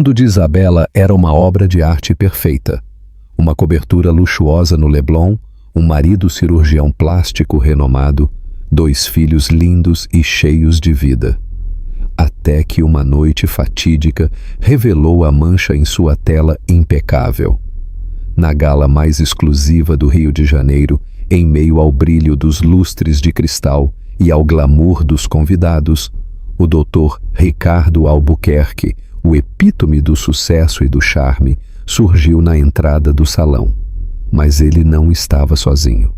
mundo de Isabela era uma obra de arte perfeita. Uma cobertura luxuosa no Leblon, um marido cirurgião plástico renomado, 2 filhos lindos e cheios de vida. Até que uma noite fatídica revelou a mancha em sua tela impecável. Na gala mais exclusiva do Rio de Janeiro, em meio ao brilho dos lustres de cristal e ao glamour dos convidados, o Dr. Ricardo Albuquerque, o epítome do sucesso e do charme, surgiu na entrada do salão. Mas ele não estava sozinho.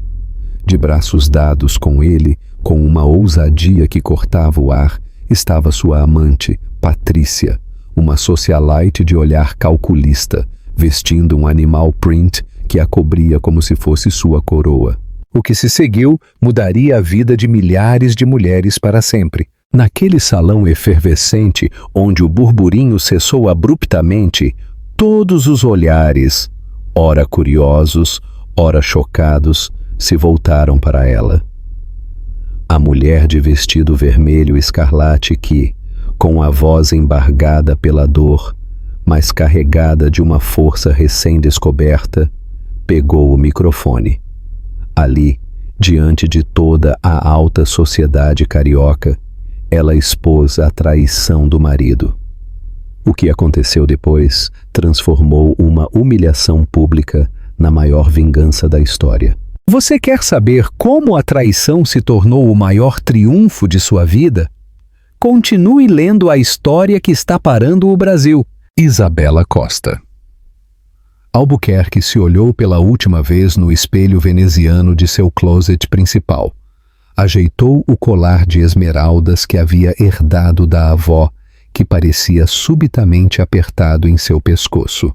De braços dados com ele, com uma ousadia que cortava o ar, estava sua amante, Patrícia, uma socialite de olhar calculista, vestindo um animal print que a cobria como se fosse sua coroa. O que se seguiu mudaria a vida de milhares de mulheres para sempre. Naquele salão efervescente, onde o burburinho cessou abruptamente, todos os olhares, ora curiosos, ora chocados, se voltaram para ela. A mulher de vestido vermelho escarlate que, com a voz embargada pela dor, mas carregada de uma força recém-descoberta, pegou o microfone. Ali, diante de toda a alta sociedade carioca, ela expôs a traição do marido. O que aconteceu depois transformou uma humilhação pública na maior vingança da história. Você quer saber como a traição se tornou o maior triunfo de sua vida? Continue lendo a história que está parando o Brasil. Isabela Costa. Albuquerque se olhou pela última vez no espelho veneziano de seu closet principal. Ajeitou o colar de esmeraldas que havia herdado da avó, que parecia subitamente apertado em seu pescoço.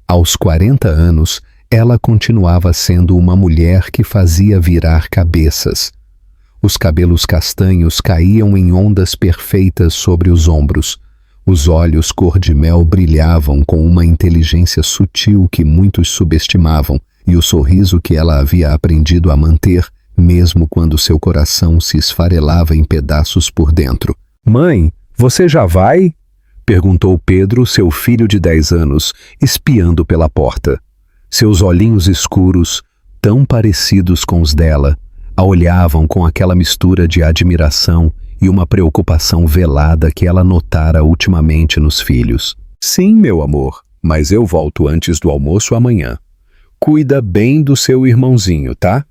Aos 40 anos, ela continuava sendo uma mulher que fazia virar cabeças. Os cabelos castanhos caíam em ondas perfeitas sobre os ombros. Os olhos cor-de-mel brilhavam com uma inteligência sutil que muitos subestimavam, e o sorriso que ela havia aprendido a manter, mesmo quando seu coração se esfarelava em pedaços por dentro. "Mãe, você já vai?" perguntou Pedro, seu filho de 10 anos, espiando pela porta. Seus olhinhos escuros, tão parecidos com os dela, a olhavam com aquela mistura de admiração e uma preocupação velada que ela notara ultimamente nos filhos. "Sim, meu amor, mas eu volto antes do almoço amanhã. Cuida bem do seu irmãozinho, tá?"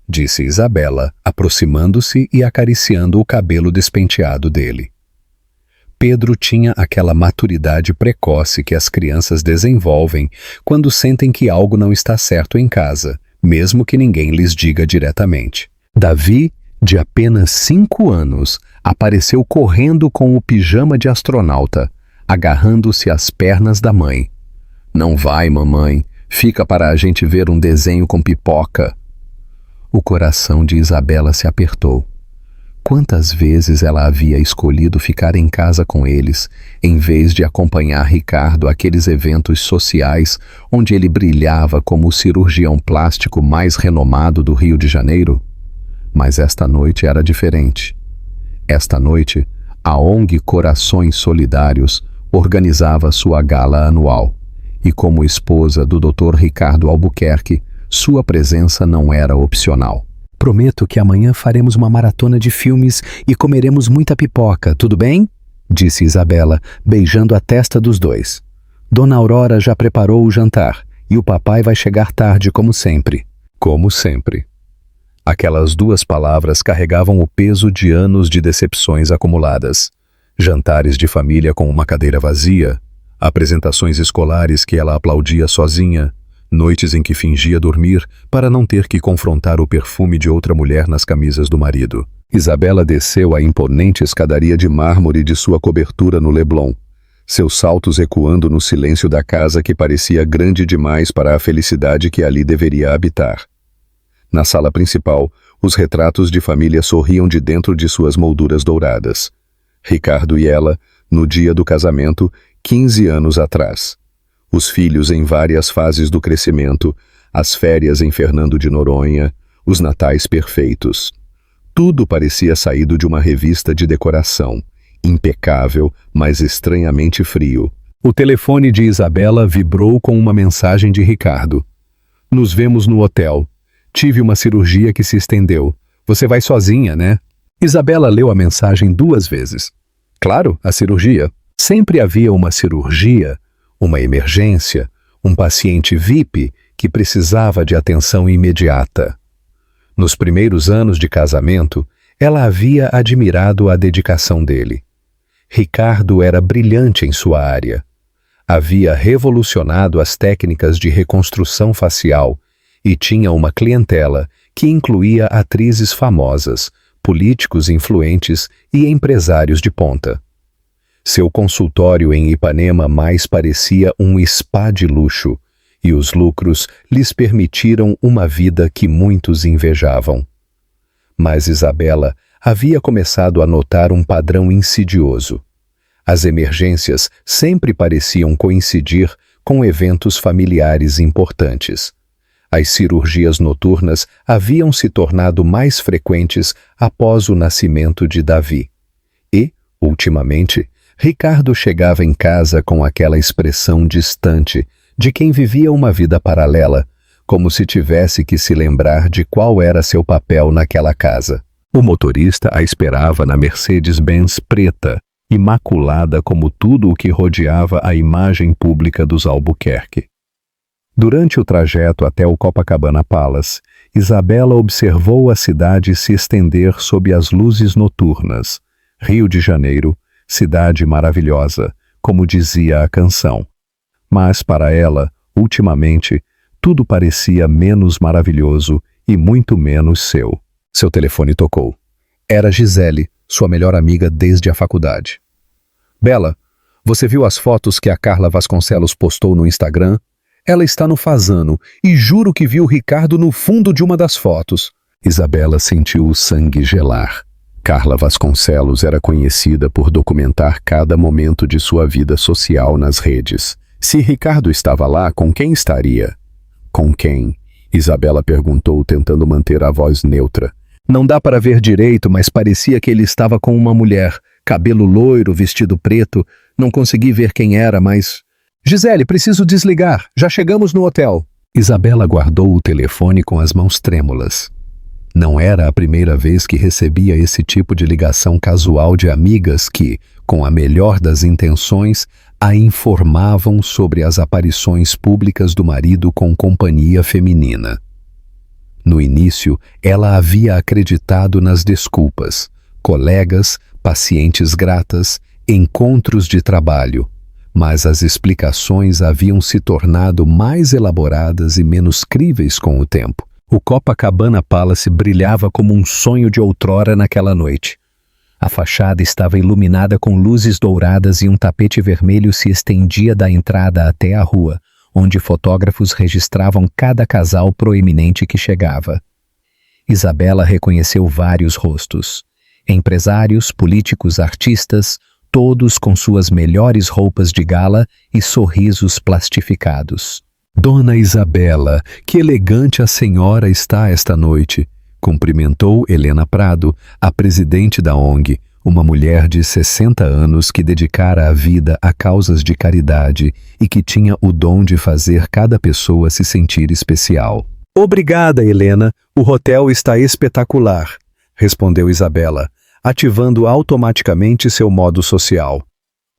disse Isabela, aproximando-se e acariciando o cabelo despenteado dele. Pedro tinha aquela maturidade precoce que as crianças desenvolvem quando sentem que algo não está certo em casa, mesmo que ninguém lhes diga diretamente. Davi, de apenas 5 anos, apareceu correndo com o pijama de astronauta, agarrando-se às pernas da mãe. "Não vai, mamãe. Fica para a gente ver um desenho com pipoca." O coração de Isabela se apertou. Quantas vezes ela havia escolhido ficar em casa com eles, em vez de acompanhar Ricardo àqueles eventos sociais onde ele brilhava como o cirurgião plástico mais renomado do Rio de Janeiro? Mas esta noite era diferente. Esta noite, a ONG Corações Solidários organizava sua gala anual, e como esposa do Dr. Ricardo Albuquerque, sua presença não era opcional. "Prometo que amanhã faremos uma maratona de filmes e comeremos muita pipoca, tudo bem?" disse Isabela, beijando a testa dos dois. "Dona Aurora já preparou o jantar e o papai vai chegar tarde como sempre." Como sempre. Aquelas 2 palavras carregavam o peso de anos de decepções acumuladas. Jantares de família com uma cadeira vazia, apresentações escolares que ela aplaudia sozinha, noites em que fingia dormir para não ter que confrontar o perfume de outra mulher nas camisas do marido. Isabela desceu a imponente escadaria de mármore de sua cobertura no Leblon, seus saltos ecoando no silêncio da casa que parecia grande demais para a felicidade que ali deveria habitar. Na sala principal, os retratos de família sorriam de dentro de suas molduras douradas. Ricardo e ela, no dia do casamento, 15 anos atrás. Os filhos em várias fases do crescimento, as férias em Fernando de Noronha, os natais perfeitos. Tudo parecia saído de uma revista de decoração, impecável, mas estranhamente frio, O telefone de Isabela vibrou com uma mensagem de Ricardo. Nos vemos no hotel. Tive uma cirurgia que se estendeu. Você vai sozinha, né? Isabela leu a mensagem 2 vezes. Claro, a cirurgia. Sempre havia uma cirurgia, uma emergência, um paciente VIP que precisava de atenção imediata. Nos primeiros anos de casamento, ela havia admirado a dedicação dele. Ricardo era brilhante em sua área. Havia revolucionado as técnicas de reconstrução facial e tinha uma clientela que incluía atrizes famosas, políticos influentes e empresários de ponta. Seu consultório em Ipanema mais parecia um spa de luxo, e os lucros lhes permitiram uma vida que muitos invejavam. Mas Isabela havia começado a notar um padrão insidioso. As emergências sempre pareciam coincidir com eventos familiares importantes. As cirurgias noturnas haviam se tornado mais frequentes após o nascimento de Davi. E, ultimamente, Ricardo chegava em casa com aquela expressão distante de quem vivia uma vida paralela, como se tivesse que se lembrar de qual era seu papel naquela casa. O motorista a esperava na Mercedes-Benz preta, imaculada como tudo o que rodeava a imagem pública dos Albuquerque. Durante o trajeto até o Copacabana Palace, Isabela observou a cidade se estender sob as luzes noturnas. Rio de Janeiro, cidade maravilhosa, como dizia a canção. Mas para ela, ultimamente, tudo parecia menos maravilhoso e muito menos seu. Seu telefone tocou. Era Gisele, sua melhor amiga desde a faculdade. Bela, você viu as fotos que a Carla Vasconcelos postou no Instagram? Ela está no Fasano e juro que viu o Ricardo no fundo de uma das fotos. Isabela sentiu o sangue gelar. Carla Vasconcelos era conhecida por documentar cada momento de sua vida social nas redes. Se Ricardo estava lá, com quem estaria? Com quem? Isabela perguntou, tentando manter a voz neutra. Não dá para ver direito, mas parecia que ele estava com uma mulher. Cabelo loiro, vestido preto. Não consegui ver quem era, mas... Gisele, preciso desligar. Já chegamos no hotel. Isabela guardou o telefone com as mãos trêmulas. Não era a primeira vez que recebia esse tipo de ligação casual de amigas que, com a melhor das intenções, a informavam sobre as aparições públicas do marido com companhia feminina. No início, ela havia acreditado nas desculpas, colegas, pacientes gratas, encontros de trabalho, mas as explicações haviam se tornado mais elaboradas e menos críveis com o tempo. O Copacabana Palace brilhava como um sonho de outrora naquela noite. A fachada estava iluminada com luzes douradas e um tapete vermelho se estendia da entrada até a rua, onde fotógrafos registravam cada casal proeminente que chegava. Isabela reconheceu vários rostos. Empresários, políticos, artistas, todos com suas melhores roupas de gala e sorrisos plastificados. Dona Isabela, que elegante a senhora está esta noite, cumprimentou Helena Prado, a presidente da ONG, uma mulher de 60 anos que dedicara a vida a causas de caridade e que tinha o dom de fazer cada pessoa se sentir especial. Obrigada, Helena, o hotel está espetacular, respondeu Isabela, ativando automaticamente seu modo social.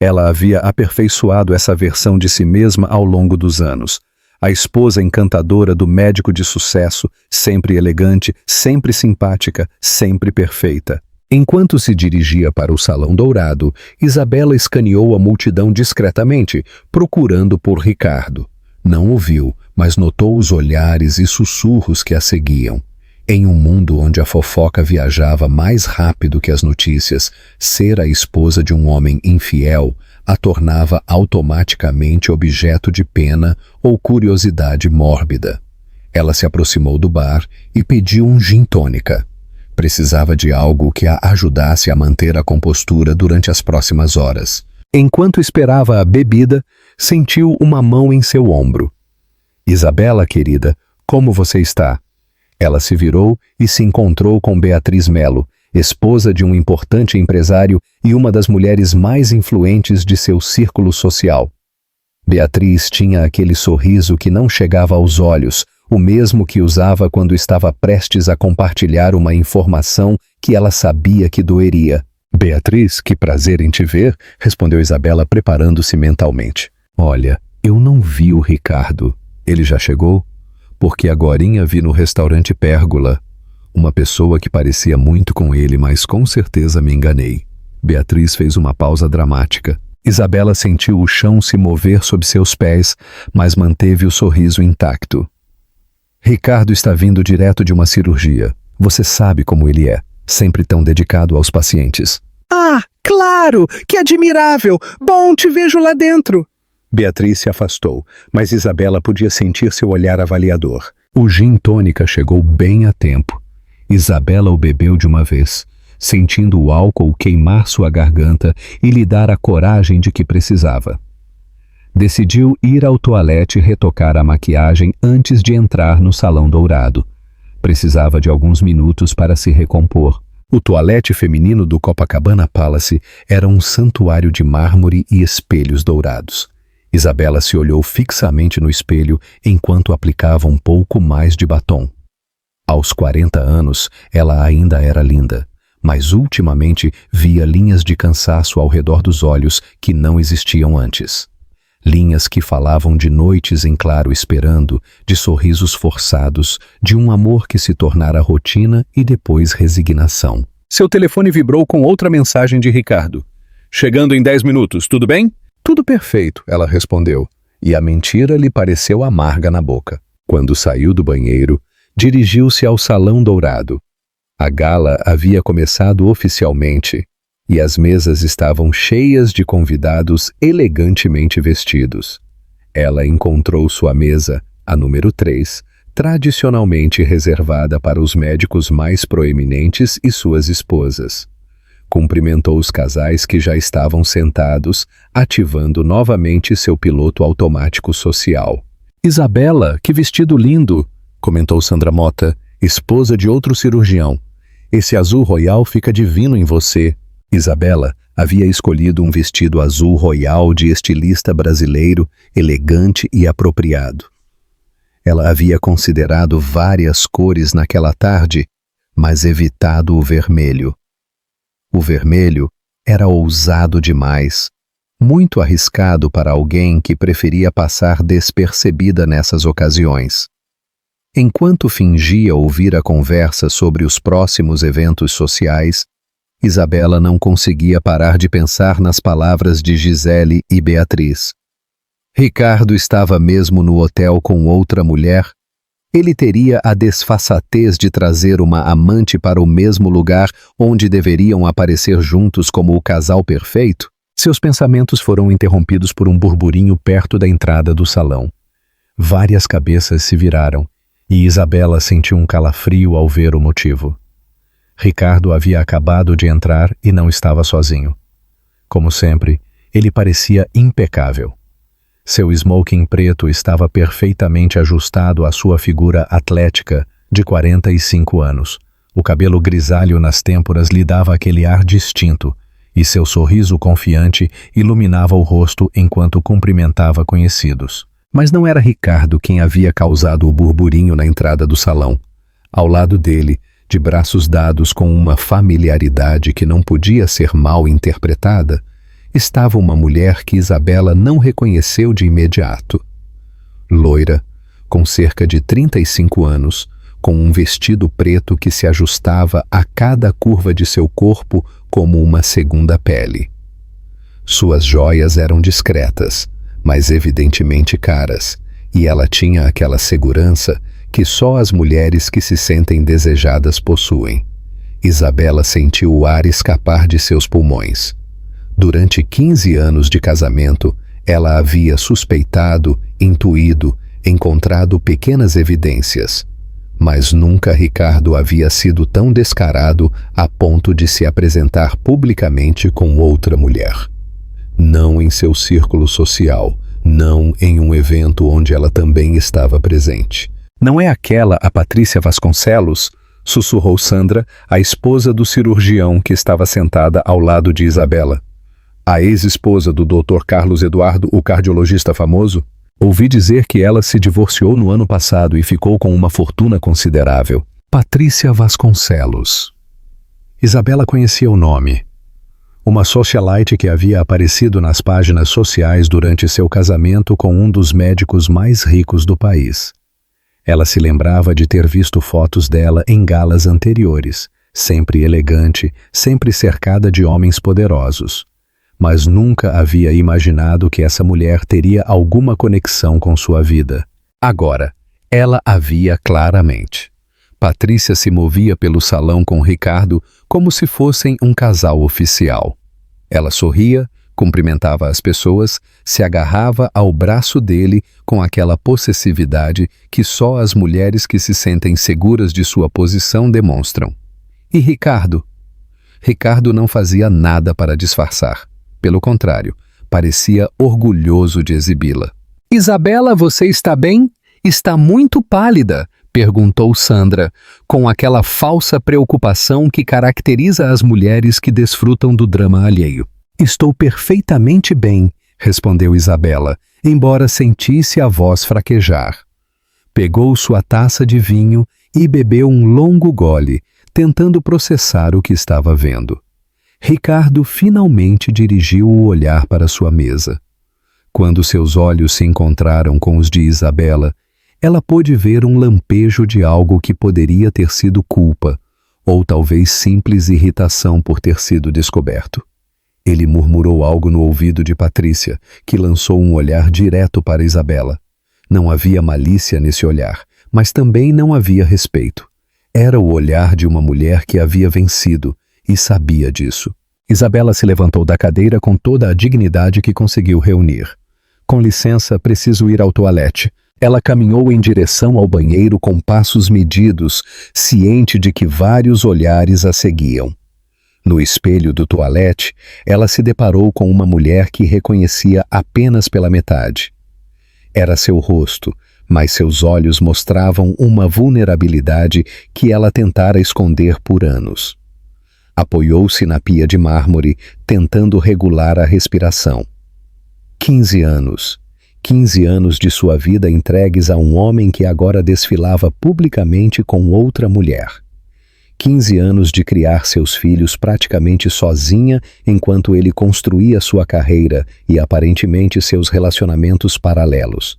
Ela havia aperfeiçoado essa versão de si mesma ao longo dos anos. A esposa encantadora do médico de sucesso, sempre elegante, sempre simpática, sempre perfeita. Enquanto se dirigia para o Salão Dourado, Isabela escaneou a multidão discretamente, procurando por Ricardo. Não o viu, mas notou os olhares e sussurros que a seguiam. Em um mundo onde a fofoca viajava mais rápido que as notícias, ser a esposa de um homem infiel a tornava automaticamente objeto de pena ou curiosidade mórbida. Ela se aproximou do bar e pediu um gin tônica. Precisava de algo que a ajudasse a manter a compostura durante as próximas horas. Enquanto esperava a bebida, sentiu uma mão em seu ombro. Isabela, querida, como você está? Ela se virou e se encontrou com Beatriz Melo, esposa de um importante empresário e uma das mulheres mais influentes de seu círculo social. Beatriz tinha aquele sorriso que não chegava aos olhos, o mesmo que usava quando estava prestes a compartilhar uma informação que ela sabia que doeria. Beatriz, que prazer em te ver, respondeu Isabela preparando-se mentalmente. Olha, eu não vi o Ricardo. Ele já chegou? Porque agorinha vi no restaurante Pérgola uma pessoa que parecia muito com ele, mas com certeza me enganei. Beatriz fez uma pausa dramática. Isabela sentiu o chão se mover sob seus pés, mas manteve o sorriso intacto. Ricardo está vindo direto de uma cirurgia. Você sabe como ele é, sempre tão dedicado aos pacientes. Ah, claro! Que admirável! Bom, te vejo lá dentro. Beatriz se afastou, mas Isabela podia sentir seu olhar avaliador. O gin tônica chegou bem a tempo. Isabela o bebeu de uma vez, sentindo o álcool queimar sua garganta e lhe dar a coragem de que precisava. Decidiu ir ao toalete retocar a maquiagem antes de entrar no Salão Dourado. Precisava de alguns minutos para se recompor. O toalete feminino do Copacabana Palace era um santuário de mármore e espelhos dourados. Isabela se olhou fixamente no espelho enquanto aplicava um pouco mais de batom. Aos 40 anos, ela ainda era linda, mas ultimamente via linhas de cansaço ao redor dos olhos que não existiam antes. Linhas que falavam de noites em claro esperando, de sorrisos forçados, de um amor que se tornara rotina e depois resignação. Seu telefone vibrou com outra mensagem de Ricardo. Chegando em 10 minutos, tudo bem? Tudo perfeito, ela respondeu, e a mentira lhe pareceu amarga na boca. Quando saiu do banheiro, dirigiu-se ao Salão Dourado. A gala havia começado oficialmente e as mesas estavam cheias de convidados elegantemente vestidos. Ela encontrou sua mesa, a número 3, tradicionalmente reservada para os médicos mais proeminentes e suas esposas. Cumprimentou os casais que já estavam sentados, ativando novamente seu piloto automático social. Isabela, que vestido lindo! Comentou Sandra Mota, esposa de outro cirurgião. Esse azul royal fica divino em você. Isabela havia escolhido um vestido azul royal de estilista brasileiro, elegante e apropriado. Ela havia considerado várias cores naquela tarde, mas evitado o vermelho. O vermelho era ousado demais, muito arriscado para alguém que preferia passar despercebida nessas ocasiões. Enquanto fingia ouvir a conversa sobre os próximos eventos sociais, Isabela não conseguia parar de pensar nas palavras de Gisele e Beatriz. Ricardo estava mesmo no hotel com outra mulher? Ele teria a desfaçatez de trazer uma amante para o mesmo lugar onde deveriam aparecer juntos como o casal perfeito? Seus pensamentos foram interrompidos por um burburinho perto da entrada do salão. Várias cabeças se viraram, e Isabela sentiu um calafrio ao ver o motivo. Ricardo havia acabado de entrar e não estava sozinho. Como sempre, ele parecia impecável. Seu smoking preto estava perfeitamente ajustado à sua figura atlética de 45 anos. O cabelo grisalho nas têmporas lhe dava aquele ar distinto, e seu sorriso confiante iluminava o rosto enquanto cumprimentava conhecidos. Mas não era Ricardo quem havia causado o burburinho na entrada do salão. Ao lado dele, de braços dados com uma familiaridade que não podia ser mal interpretada, estava uma mulher que Isabela não reconheceu de imediato. Loira, com cerca de 35 anos, com um vestido preto que se ajustava a cada curva de seu corpo como uma segunda pele. Suas joias eram discretas, mas evidentemente caras, e ela tinha aquela segurança que só as mulheres que se sentem desejadas possuem. Isabela sentiu o ar escapar de seus pulmões. Durante 15 anos de casamento, ela havia suspeitado, intuído, encontrado pequenas evidências, mas nunca Ricardo havia sido tão descarado a ponto de se apresentar publicamente com outra mulher. Não em seu círculo social, não em um evento onde ela também estava presente. Não é aquela a Patrícia Vasconcelos? Sussurrou Sandra, a esposa do cirurgião que estava sentada ao lado de Isabela. A ex-esposa do Dr. Carlos Eduardo, o cardiologista famoso? Ouvi dizer que ela se divorciou no ano passado e ficou com uma fortuna considerável. Patrícia Vasconcelos. Isabela conhecia o nome. Uma socialite que havia aparecido nas páginas sociais durante seu casamento com um dos médicos mais ricos do país. Ela se lembrava de ter visto fotos dela em galas anteriores, sempre elegante, sempre cercada de homens poderosos. Mas nunca havia imaginado que essa mulher teria alguma conexão com sua vida. Agora, ela a via claramente. Patrícia se movia pelo salão com Ricardo como se fossem um casal oficial. Ela sorria, cumprimentava as pessoas, se agarrava ao braço dele com aquela possessividade que só as mulheres que se sentem seguras de sua posição demonstram. E Ricardo? Ricardo não fazia nada para disfarçar. Pelo contrário, parecia orgulhoso de exibi-la. Isabela, você está bem? Está muito pálida, perguntou Sandra, com aquela falsa preocupação que caracteriza as mulheres que desfrutam do drama alheio. Estou perfeitamente bem, respondeu Isabela, embora sentisse a voz fraquejar. Pegou sua taça de vinho e bebeu um longo gole, tentando processar o que estava vendo. Ricardo finalmente dirigiu o olhar para sua mesa. Quando seus olhos se encontraram com os de Isabela, ela pôde ver um lampejo de algo que poderia ter sido culpa, ou talvez simples irritação por ter sido descoberto. Ele murmurou algo no ouvido de Patrícia, que lançou um olhar direto para Isabela. Não havia malícia nesse olhar, mas também não havia respeito. Era o olhar de uma mulher que havia vencido, e sabia disso. Isabela se levantou da cadeira com toda a dignidade que conseguiu reunir. Com licença, preciso ir ao toalete. Ela caminhou em direção ao banheiro com passos medidos, ciente de que vários olhares a seguiam. No espelho do toalete, ela se deparou com uma mulher que reconhecia apenas pela metade. Era seu rosto, mas seus olhos mostravam uma vulnerabilidade que ela tentara esconder por anos. Apoiou-se na pia de mármore, tentando regular a respiração. 15 anos. 15 anos de sua vida entregues a um homem que agora desfilava publicamente com outra mulher. 15 anos de criar seus filhos praticamente sozinha enquanto ele construía sua carreira e aparentemente seus relacionamentos paralelos.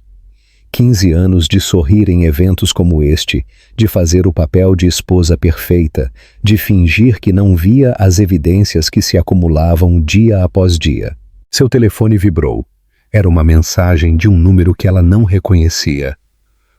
15 anos de sorrir em eventos como este, de fazer o papel de esposa perfeita, de fingir que não via as evidências que se acumulavam dia após dia. Seu telefone vibrou. Era uma mensagem de um número que ela não reconhecia.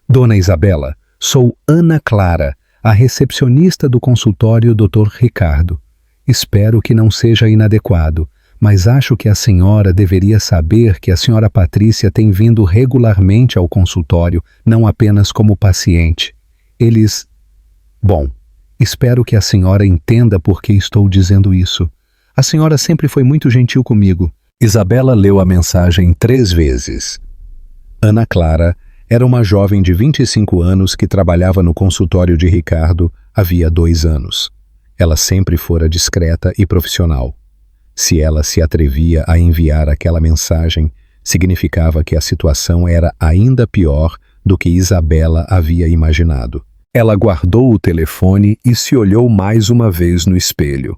Dona Isabela, sou Ana Clara, a recepcionista do consultório Dr. Ricardo. Espero que não seja inadequado, mas acho que a senhora deveria saber que a senhora Patrícia tem vindo regularmente ao consultório, não apenas como paciente. Bom, espero que a senhora entenda por que estou dizendo isso. A senhora sempre foi muito gentil comigo. Isabela leu a mensagem 3 vezes. Ana Clara era uma jovem de 25 anos que trabalhava no consultório de Ricardo havia 2 anos. Ela sempre fora discreta e profissional. Se ela se atrevia a enviar aquela mensagem, significava que a situação era ainda pior do que Isabela havia imaginado. Ela guardou o telefone e se olhou mais uma vez no espelho.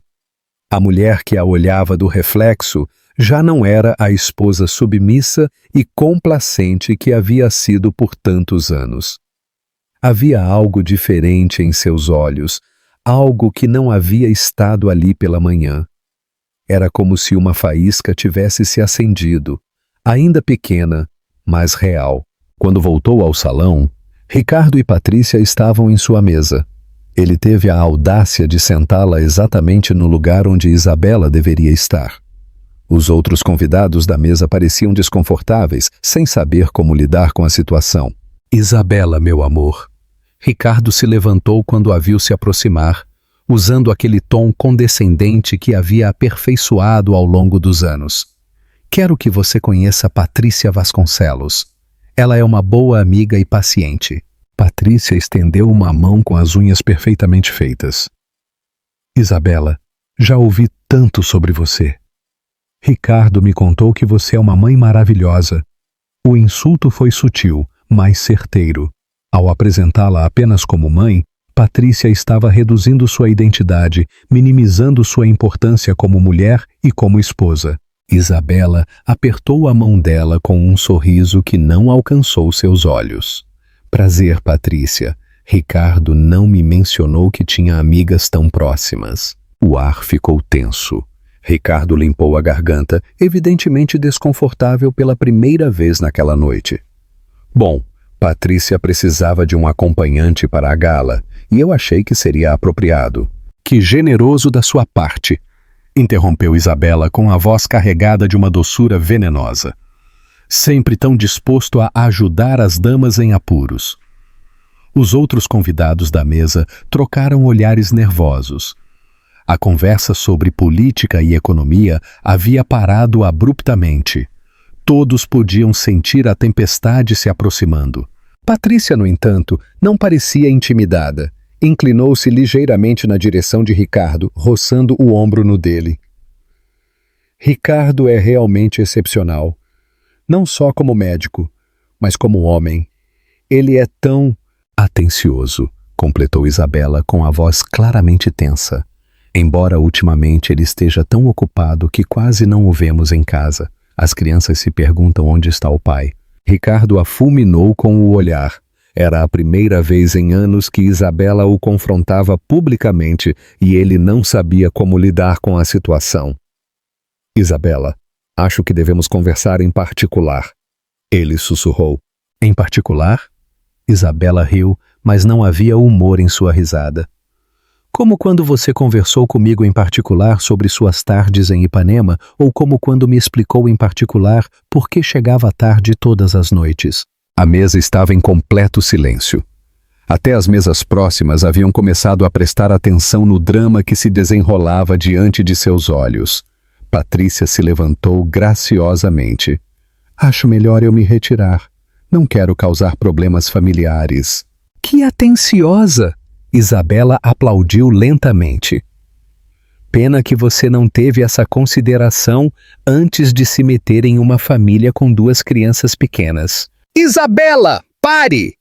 A mulher que a olhava do reflexo já não era a esposa submissa e complacente que havia sido por tantos anos. Havia algo diferente em seus olhos, algo que não havia estado ali pela manhã. Era como se uma faísca tivesse se acendido, ainda pequena, mas real. Quando voltou ao salão, Ricardo e Patrícia estavam em sua mesa. Ele teve a audácia de sentá-la exatamente no lugar onde Isabela deveria estar. Os outros convidados da mesa pareciam desconfortáveis, sem saber como lidar com a situação. Isabela, meu amor. Ricardo se levantou quando a viu se aproximar, usando aquele tom condescendente que havia aperfeiçoado ao longo dos anos. Quero que você conheça Patrícia Vasconcelos. Ela é uma boa amiga e paciente. Patrícia estendeu uma mão com as unhas perfeitamente feitas. Isabela, já ouvi tanto sobre você. Ricardo me contou que você é uma mãe maravilhosa. O insulto foi sutil, mas certeiro. Ao apresentá-la apenas como mãe, Patrícia estava reduzindo sua identidade, minimizando sua importância como mulher e como esposa. Isabela apertou a mão dela com um sorriso que não alcançou seus olhos. Prazer, Patrícia. Ricardo não me mencionou que tinha amigas tão próximas. O ar ficou tenso. Ricardo limpou a garganta, evidentemente desconfortável pela primeira vez naquela noite. Bom, Patrícia precisava de um acompanhante para a gala, e eu achei que seria apropriado. Que generoso da sua parte, interrompeu Isabela com a voz carregada de uma doçura venenosa. Sempre tão disposto a ajudar as damas em apuros. Os outros convidados da mesa trocaram olhares nervosos. A conversa sobre política e economia havia parado abruptamente. Todos podiam sentir a tempestade se aproximando. Patrícia, no entanto, não parecia intimidada. Inclinou-se ligeiramente na direção de Ricardo, roçando o ombro no dele. Ricardo é realmente excepcional. Não só como médico, mas como homem. Ele é tão atencioso, completou Isabela com a voz claramente tensa. Embora ultimamente ele esteja tão ocupado que quase não o vemos em casa. As crianças se perguntam onde está o pai. Ricardo a fulminou com o olhar. Era a primeira vez em anos que Isabela o confrontava publicamente e ele não sabia como lidar com a situação. Isabela, acho que devemos conversar em particular. Ele sussurrou. Em particular? Isabela riu, mas não havia humor em sua risada. Como quando você conversou comigo em particular sobre suas tardes em Ipanema, ou como quando me explicou em particular por que chegava tarde todas as noites. A mesa estava em completo silêncio. Até as mesas próximas haviam começado a prestar atenção no drama que se desenrolava diante de seus olhos. Patrícia se levantou graciosamente. Acho melhor eu me retirar. Não quero causar problemas familiares. Que atenciosa! Isabela aplaudiu lentamente. Pena que você não teve essa consideração antes de se meter em uma família com 2 crianças pequenas. Isabela, pare!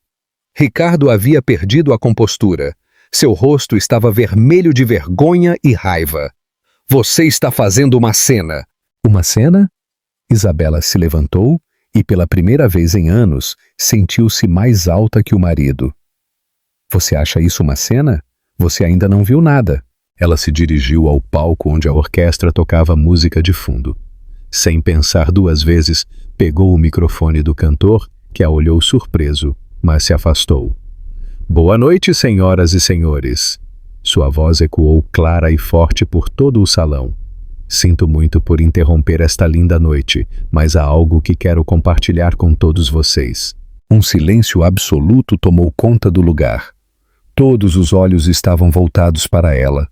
Ricardo havia perdido a compostura. Seu rosto estava vermelho de vergonha e raiva. Você está fazendo uma cena. Uma cena? Isabela se levantou e, pela primeira vez em anos, sentiu-se mais alta que o marido. Você acha isso uma cena? Você ainda não viu nada. Ela se dirigiu ao palco onde a orquestra tocava música de fundo. Sem pensar 2 vezes, pegou o microfone do cantor, que a olhou surpreso, mas se afastou. Boa noite, senhoras e senhores. Sua voz ecoou clara e forte por todo o salão. Sinto muito por interromper esta linda noite, mas há algo que quero compartilhar com todos vocês. Um silêncio absoluto tomou conta do lugar. Todos os olhos estavam voltados para ela.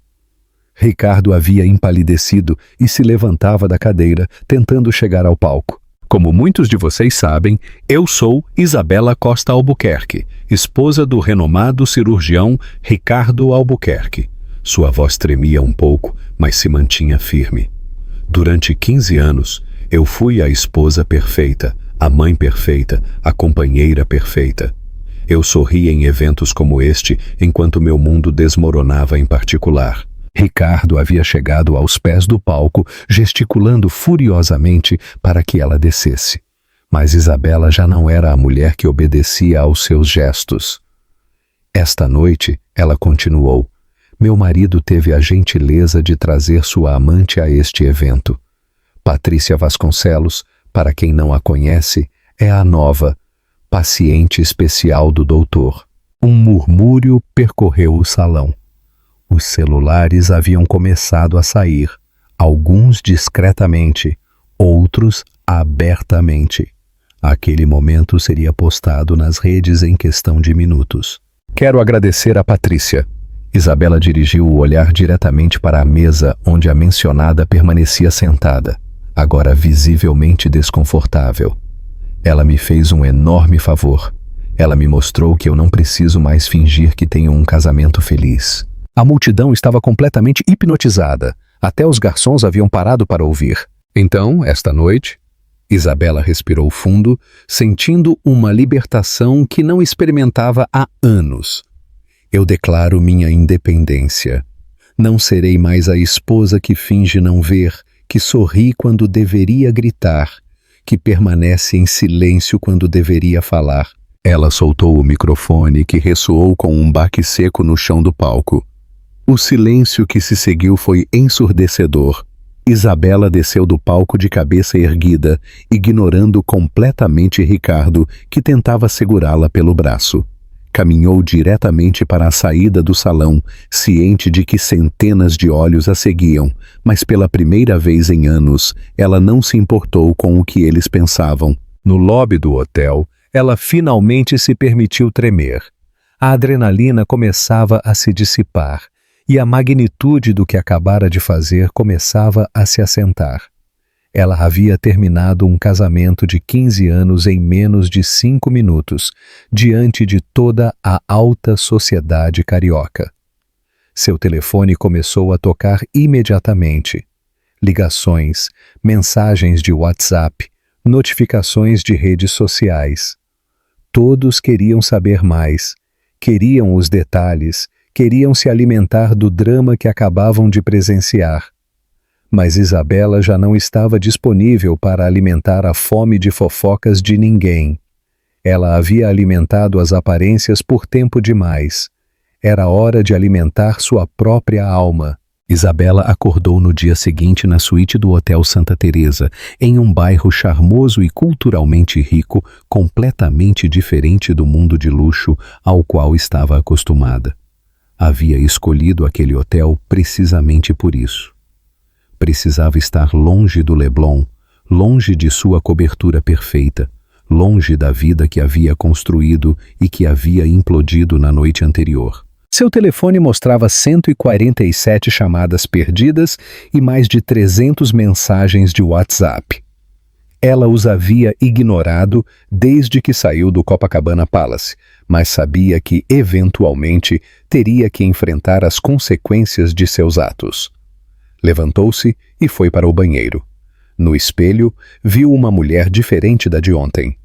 Ricardo havia empalidecido e se levantava da cadeira, tentando chegar ao palco. Como muitos de vocês sabem, eu sou Isabela Costa Albuquerque, esposa do renomado cirurgião Ricardo Albuquerque. Sua voz tremia um pouco, mas se mantinha firme. Durante 15 anos, eu fui a esposa perfeita, a mãe perfeita, a companheira perfeita. Eu sorri em eventos como este, enquanto meu mundo desmoronava em particular. Ricardo havia chegado aos pés do palco, gesticulando furiosamente para que ela descesse. Mas Isabela já não era a mulher que obedecia aos seus gestos. Esta noite, ela continuou, meu marido teve a gentileza de trazer sua amante a este evento. Patrícia Vasconcelos, para quem não a conhece, é a nova, paciente especial do doutor. Um murmúrio percorreu o salão. Os celulares haviam começado a sair, alguns discretamente, outros abertamente. Aquele momento seria postado nas redes em questão de minutos. Quero agradecer a Patrícia. Isabela dirigiu o olhar diretamente para a mesa onde a mencionada permanecia sentada, agora visivelmente desconfortável. Ela me fez um enorme favor. Ela me mostrou que eu não preciso mais fingir que tenho um casamento feliz. A multidão estava completamente hipnotizada. Até os garçons haviam parado para ouvir. Então, esta noite, Isabela respirou fundo, sentindo uma libertação que não experimentava há anos. Eu declaro minha independência. Não serei mais a esposa que finge não ver, que sorri quando deveria gritar, que permanece em silêncio quando deveria falar. Ela soltou o microfone, que ressoou com um baque seco no chão do palco. O silêncio que se seguiu foi ensurdecedor. Isabela desceu do palco de cabeça erguida, ignorando completamente Ricardo, que tentava segurá-la pelo braço. Caminhou diretamente para a saída do salão, ciente de que centenas de olhos a seguiam, mas pela primeira vez em anos, ela não se importou com o que eles pensavam. No lobby do hotel, ela finalmente se permitiu tremer. A adrenalina começava a se dissipar, e a magnitude do que acabara de fazer começava a se assentar. Ela havia terminado um casamento de 15 anos em menos de 5 minutos, diante de toda a alta sociedade carioca. Seu telefone começou a tocar imediatamente. Ligações, mensagens de WhatsApp, notificações de redes sociais. Todos queriam saber mais, queriam os detalhes, queriam se alimentar do drama que acabavam de presenciar. Mas Isabela já não estava disponível para alimentar a fome de fofocas de ninguém. Ela havia alimentado as aparências por tempo demais. Era hora de alimentar sua própria alma. Isabela acordou no dia seguinte na suíte do Hotel Santa Teresa, em um bairro charmoso e culturalmente rico, completamente diferente do mundo de luxo ao qual estava acostumada. Havia escolhido aquele hotel precisamente por isso. Precisava estar longe do Leblon, longe de sua cobertura perfeita, longe da vida que havia construído e que havia implodido na noite anterior. Seu telefone mostrava 147 chamadas perdidas e mais de 300 mensagens de WhatsApp. Ela os havia ignorado desde que saiu do Copacabana Palace, mas sabia que, eventualmente, teria que enfrentar as consequências de seus atos. Levantou-se e foi para o banheiro. No espelho, viu uma mulher diferente da de ontem.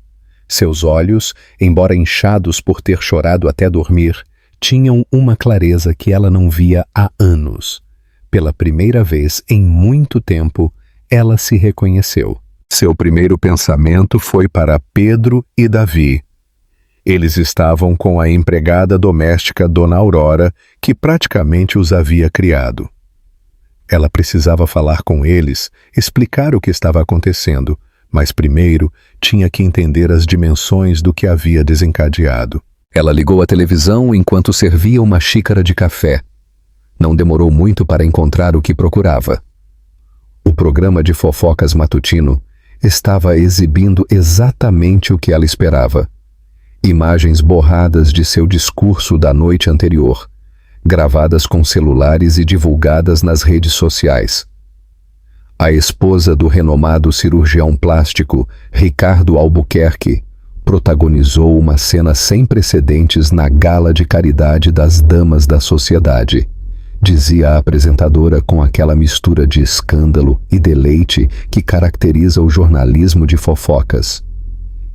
Seus olhos, embora inchados por ter chorado até dormir, tinham uma clareza que ela não via há anos. Pela primeira vez em muito tempo, ela se reconheceu. Seu primeiro pensamento foi para Pedro e Davi. Eles estavam com a empregada doméstica Dona Aurora, que praticamente os havia criado. Ela precisava falar com eles, explicar o que estava acontecendo, mas primeiro tinha que entender as dimensões do que havia desencadeado. Ela ligou a televisão enquanto servia uma xícara de café. Não demorou muito para encontrar o que procurava. O programa de fofocas matutino estava exibindo exatamente o que ela esperava. Imagens borradas de seu discurso da noite anterior, gravadas com celulares e divulgadas nas redes sociais. A esposa do renomado cirurgião plástico, Ricardo Albuquerque, protagonizou uma cena sem precedentes na gala de caridade das damas da sociedade, dizia a apresentadora com aquela mistura de escândalo e deleite que caracteriza o jornalismo de fofocas.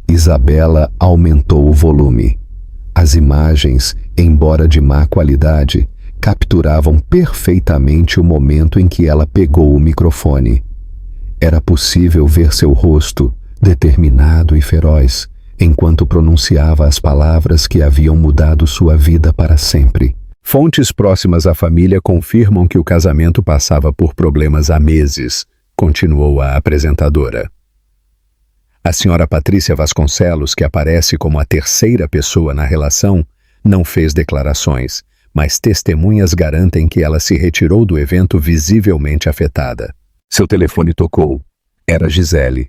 Isabela aumentou o volume. As imagens, embora de má qualidade, capturavam perfeitamente o momento em que ela pegou o microfone. Era possível ver seu rosto, determinado e feroz, enquanto pronunciava as palavras que haviam mudado sua vida para sempre. Fontes próximas à família confirmam que o casamento passava por problemas há meses, continuou a apresentadora. A senhora Patrícia Vasconcelos, que aparece como a terceira pessoa na relação, não fez declarações, mas testemunhas garantem que ela se retirou do evento visivelmente afetada. Seu telefone tocou. Era Gisele.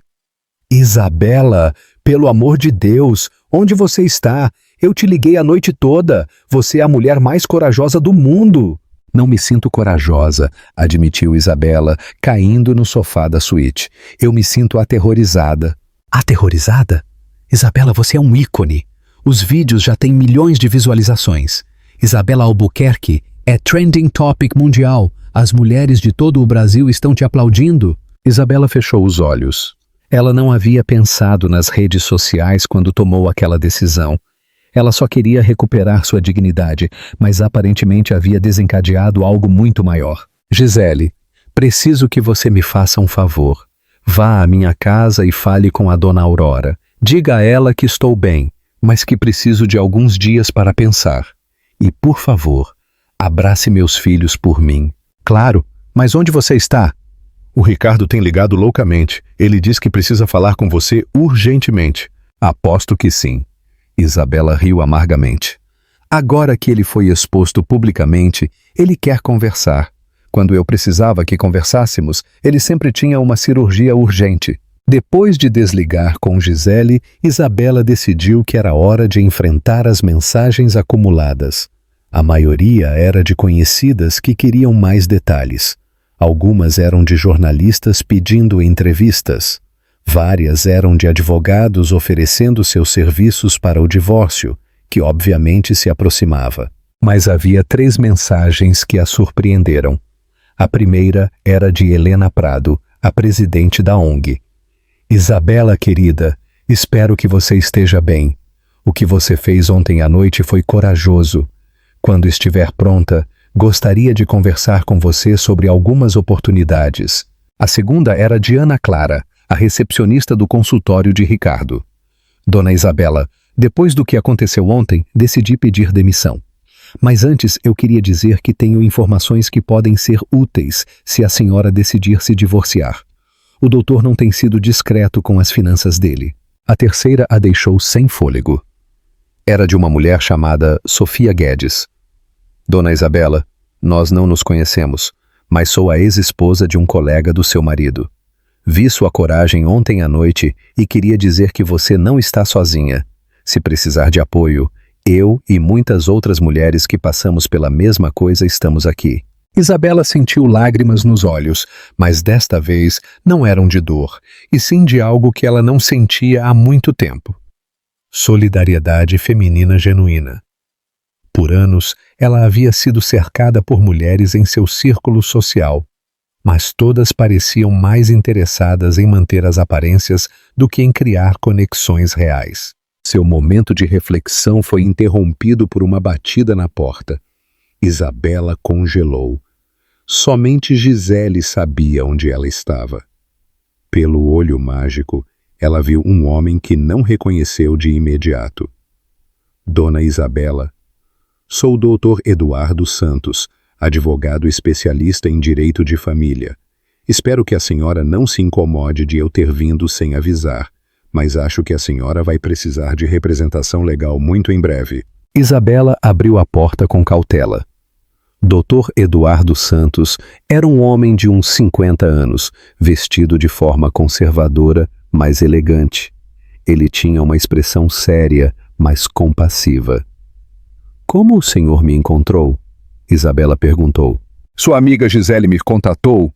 Isabela, pelo amor de Deus, onde você está? Eu te liguei a noite toda. Você é a mulher mais corajosa do mundo. Não me sinto corajosa, admitiu Isabela, caindo no sofá da suíte. Eu me sinto aterrorizada. Aterrorizada? Isabela, você é um ícone. Os vídeos já têm milhões de visualizações. Isabela Albuquerque é trending topic mundial. As mulheres de todo o Brasil estão te aplaudindo. Isabela fechou os olhos. Ela não havia pensado nas redes sociais quando tomou aquela decisão. Ela só queria recuperar sua dignidade, mas aparentemente havia desencadeado algo muito maior. Gisele, preciso que você me faça um favor. Vá à minha casa e fale com a dona Aurora. Diga a ela que estou bem, mas que preciso de alguns dias para pensar. E, por favor, abrace meus filhos por mim. Claro, mas onde você está? O Ricardo tem ligado loucamente. Ele diz que precisa falar com você urgentemente. Aposto que sim. Isabela riu amargamente. Agora que ele foi exposto publicamente, ele quer conversar. Quando eu precisava que conversássemos, ele sempre tinha uma cirurgia urgente. Depois de desligar com Gisele, Isabela decidiu que era hora de enfrentar as mensagens acumuladas. A maioria era de conhecidas que queriam mais detalhes. Algumas eram de jornalistas pedindo entrevistas. Várias eram de advogados oferecendo seus serviços para o divórcio, que obviamente se aproximava. Mas havia 3 mensagens que a surpreenderam. A primeira era de Helena Prado, a presidente da ONG. Isabela, querida, espero que você esteja bem. O que você fez ontem à noite foi corajoso. Quando estiver pronta, gostaria de conversar com você sobre algumas oportunidades. A segunda era de Ana Clara, a recepcionista do consultório de Ricardo. Dona Isabela, depois do que aconteceu ontem, decidi pedir demissão. Mas antes eu queria dizer que tenho informações que podem ser úteis se a senhora decidir se divorciar. O doutor não tem sido discreto com as finanças dele. A terceira a deixou sem fôlego. Era de uma mulher chamada Sofia Guedes. Dona Isabela, nós não nos conhecemos, mas sou a ex-esposa de um colega do seu marido. Vi sua coragem ontem à noite e queria dizer que você não está sozinha. Se precisar de apoio, eu e muitas outras mulheres que passamos pela mesma coisa estamos aqui. Isabela sentiu lágrimas nos olhos, mas desta vez não eram de dor, e sim de algo que ela não sentia há muito tempo. Solidariedade feminina genuína. Por anos, ela havia sido cercada por mulheres em seu círculo social, mas todas pareciam mais interessadas em manter as aparências do que em criar conexões reais. Seu momento de reflexão foi interrompido por uma batida na porta. Isabela congelou. Somente Gisele sabia onde ela estava. Pelo olho mágico, ela viu um homem que não reconheceu de imediato. Dona Isabela, sou o Dr. Eduardo Santos, advogado especialista em direito de família. Espero que a senhora não se incomode de eu ter vindo sem avisar, mas acho que a senhora vai precisar de representação legal muito em breve. Isabela abriu a porta com cautela. Dr. Eduardo Santos era um homem de uns 50 anos, vestido de forma conservadora, mas elegante. Ele tinha uma expressão séria, mas compassiva. Como o senhor me encontrou? Isabela perguntou. Sua amiga Gisele me contatou.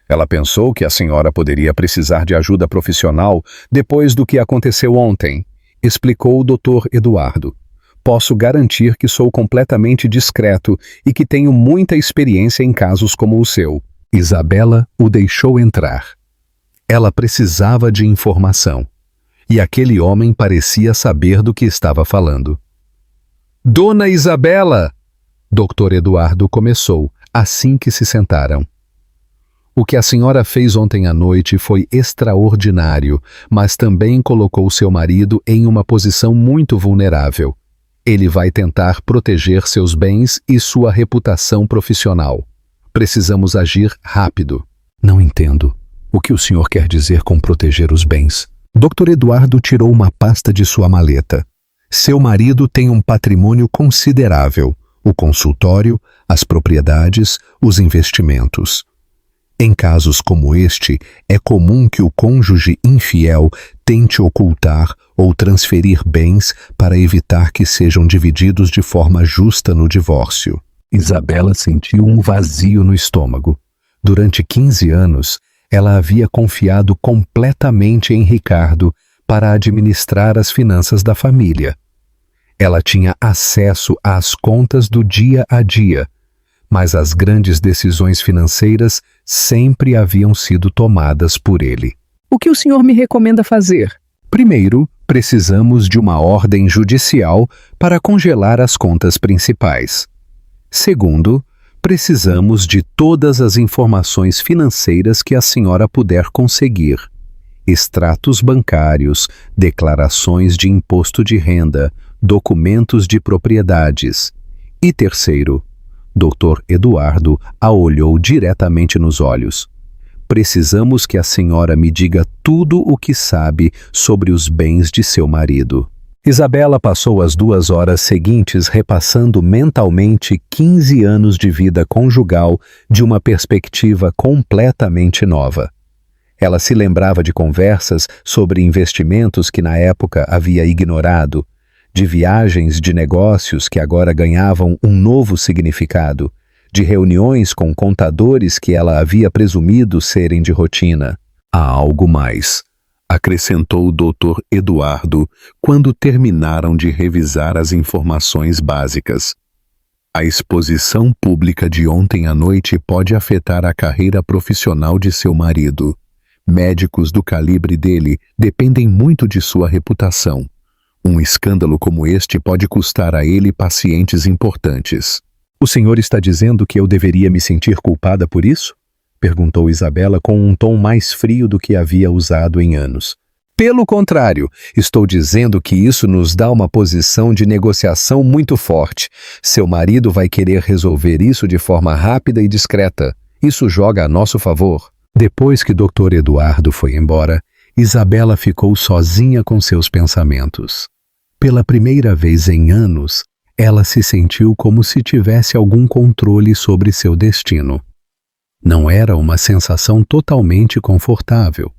Ela pensou que a senhora poderia precisar de ajuda profissional depois do que aconteceu ontem, explicou o Dr. Eduardo. Posso garantir que sou completamente discreto e que tenho muita experiência em casos como o seu. Isabela o deixou entrar. Ela precisava de informação, e aquele homem parecia saber do que estava falando. Dona Isabela! Dr. Eduardo começou, assim que se sentaram. O que a senhora fez ontem à noite foi extraordinário, mas também colocou seu marido em uma posição muito vulnerável. Ele vai tentar proteger seus bens e sua reputação profissional. Precisamos agir rápido. Não entendo. O que o senhor quer dizer com proteger os bens? Dr. Eduardo tirou uma pasta de sua maleta. Seu marido tem um patrimônio considerável: o consultório, as propriedades, os investimentos. Em casos como este, é comum que o cônjuge infiel tente ocultar ou transferir bens para evitar que sejam divididos de forma justa no divórcio. Isabela sentiu um vazio no estômago. Durante 15 anos, ela havia confiado completamente em Ricardo para administrar as finanças da família. Ela tinha acesso às contas do dia a dia, mas as grandes decisões financeiras sempre haviam sido tomadas por ele. O que o senhor me recomenda fazer? Primeiro, precisamos de uma ordem judicial para congelar as contas principais. Segundo, precisamos de todas as informações financeiras que a senhora puder conseguir. Extratos bancários, declarações de imposto de renda, documentos de propriedades. E terceiro, Dr. Eduardo a olhou diretamente nos olhos. Precisamos que a senhora me diga tudo o que sabe sobre os bens de seu marido. Isabela passou as 2 horas seguintes repassando mentalmente 15 anos de vida conjugal de uma perspectiva completamente nova. Ela se lembrava de conversas sobre investimentos que na época havia ignorado, de viagens de negócios que agora ganhavam um novo significado, de reuniões com contadores que ela havia presumido serem de rotina. Há algo mais, acrescentou o Dr. Eduardo quando terminaram de revisar as informações básicas. A exposição pública de ontem à noite pode afetar a carreira profissional de seu marido. Médicos do calibre dele dependem muito de sua reputação. Um escândalo como este pode custar a ele pacientes importantes. O senhor está dizendo que eu deveria me sentir culpada por isso? Perguntou Isabela com um tom mais frio do que havia usado em anos. Pelo contrário, estou dizendo que isso nos dá uma posição de negociação muito forte. Seu marido vai querer resolver isso de forma rápida e discreta. Isso joga a nosso favor. Depois que Dr. Eduardo foi embora, Isabela ficou sozinha com seus pensamentos. Pela primeira vez em anos, ela se sentiu como se tivesse algum controle sobre seu destino. Não era uma sensação totalmente confortável.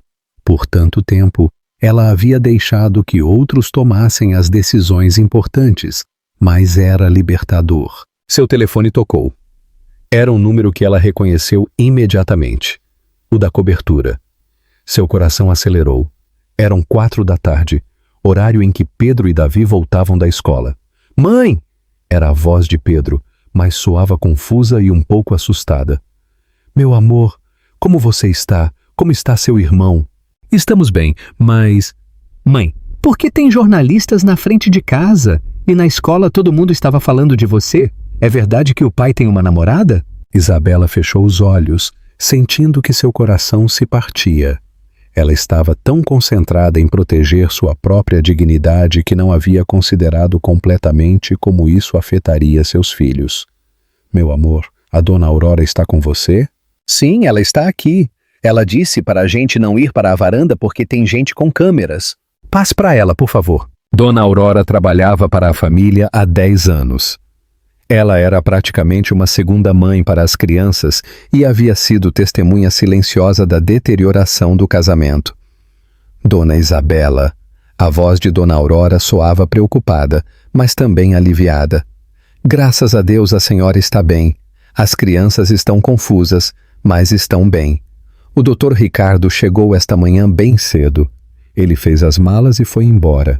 Por tanto tempo, ela havia deixado que outros tomassem as decisões importantes, mas era libertador. Seu telefone tocou. Era um número que ela reconheceu imediatamente. O da cobertura. Seu coração acelerou. Eram 4 da tarde, horário em que Pedro e Davi voltavam da escola. "Mãe!" Era a voz de Pedro, mas soava confusa e um pouco assustada. "Meu amor, como você está? Como está seu irmão?" "Estamos bem, mas..." "Mãe, por que tem jornalistas na frente de casa? E na escola todo mundo estava falando de você? É verdade que o pai tem uma namorada?" Isabela fechou os olhos, sentindo que seu coração se partia. Ela estava tão concentrada em proteger sua própria dignidade que não havia considerado completamente como isso afetaria seus filhos. "Meu amor, a dona Aurora está com você?" "Sim, ela está aqui. Ela disse para a gente não ir para a varanda porque tem gente com câmeras. Passe para ela, por favor." Dona Aurora trabalhava para a família há 10 anos. Ela era praticamente uma segunda mãe para as crianças e havia sido testemunha silenciosa da deterioração do casamento. "Dona Isabela." A voz de Dona Aurora soava preocupada, mas também aliviada. "Graças a Deus a senhora está bem. As crianças estão confusas, mas estão bem. O Dr. Ricardo chegou esta manhã bem cedo. Ele fez as malas e foi embora.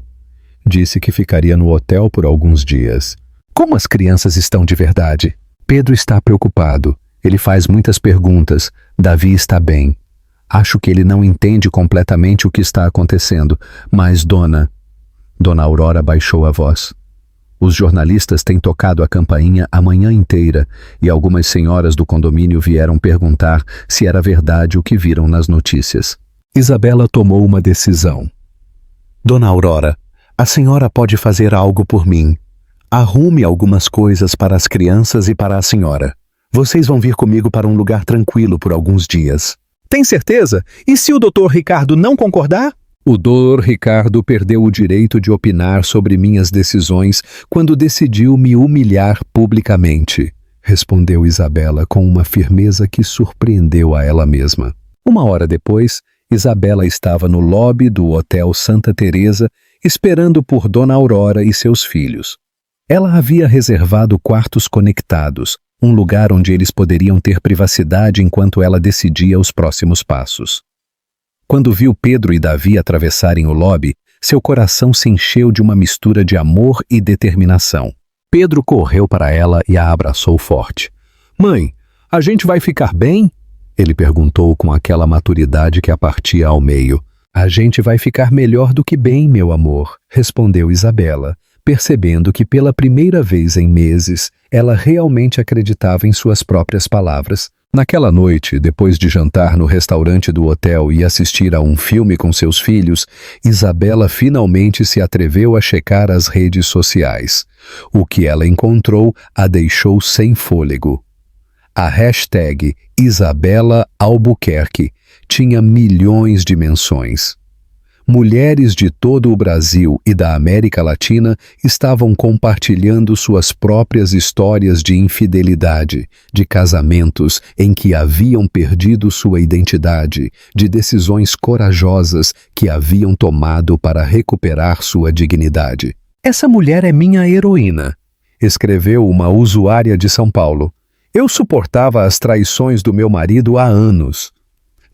Disse que ficaria no hotel por alguns dias. Como as crianças estão de verdade?" "Pedro está preocupado. Ele faz muitas perguntas. Davi está bem. Acho que ele não entende completamente o que está acontecendo, mas Dona Aurora baixou a voz. "Os jornalistas têm tocado a campainha a manhã inteira e algumas senhoras do condomínio vieram perguntar se era verdade o que viram nas notícias." Isabela tomou uma decisão. "Dona Aurora, a senhora pode fazer algo por mim. Arrume algumas coisas para as crianças e para a senhora. Vocês vão vir comigo para um lugar tranquilo por alguns dias." "Tem certeza? E se o Dr. Ricardo não concordar?" "O Dr. Ricardo perdeu o direito de opinar sobre minhas decisões quando decidiu me humilhar publicamente", respondeu Isabela com uma firmeza que surpreendeu a ela mesma. 1 hora depois, Isabela estava no lobby do Hotel Santa Teresa esperando por Dona Aurora e seus filhos. Ela havia reservado quartos conectados, um lugar onde eles poderiam ter privacidade enquanto ela decidia os próximos passos. Quando viu Pedro e Davi atravessarem o lobby, seu coração se encheu de uma mistura de amor e determinação. Pedro correu para ela e a abraçou forte. "Mãe, a gente vai ficar bem?" Ele perguntou com aquela maturidade que a partia ao meio. A gente vai ficar melhor do que bem, meu amor, respondeu Isabela, percebendo que pela primeira vez em meses ela realmente acreditava em suas próprias palavras. Naquela noite, depois de jantar no restaurante do hotel e assistir a um filme com seus filhos, Isabela finalmente se atreveu a checar as redes sociais. O que ela encontrou a deixou sem fôlego. A hashtag Isabela Albuquerque tinha milhões de menções. Mulheres de todo o Brasil e da América Latina estavam compartilhando suas próprias histórias de infidelidade, de casamentos em que haviam perdido sua identidade, de decisões corajosas que haviam tomado para recuperar sua dignidade. Essa mulher é minha heroína, escreveu uma usuária de São Paulo. Eu suportava as traições do meu marido há anos.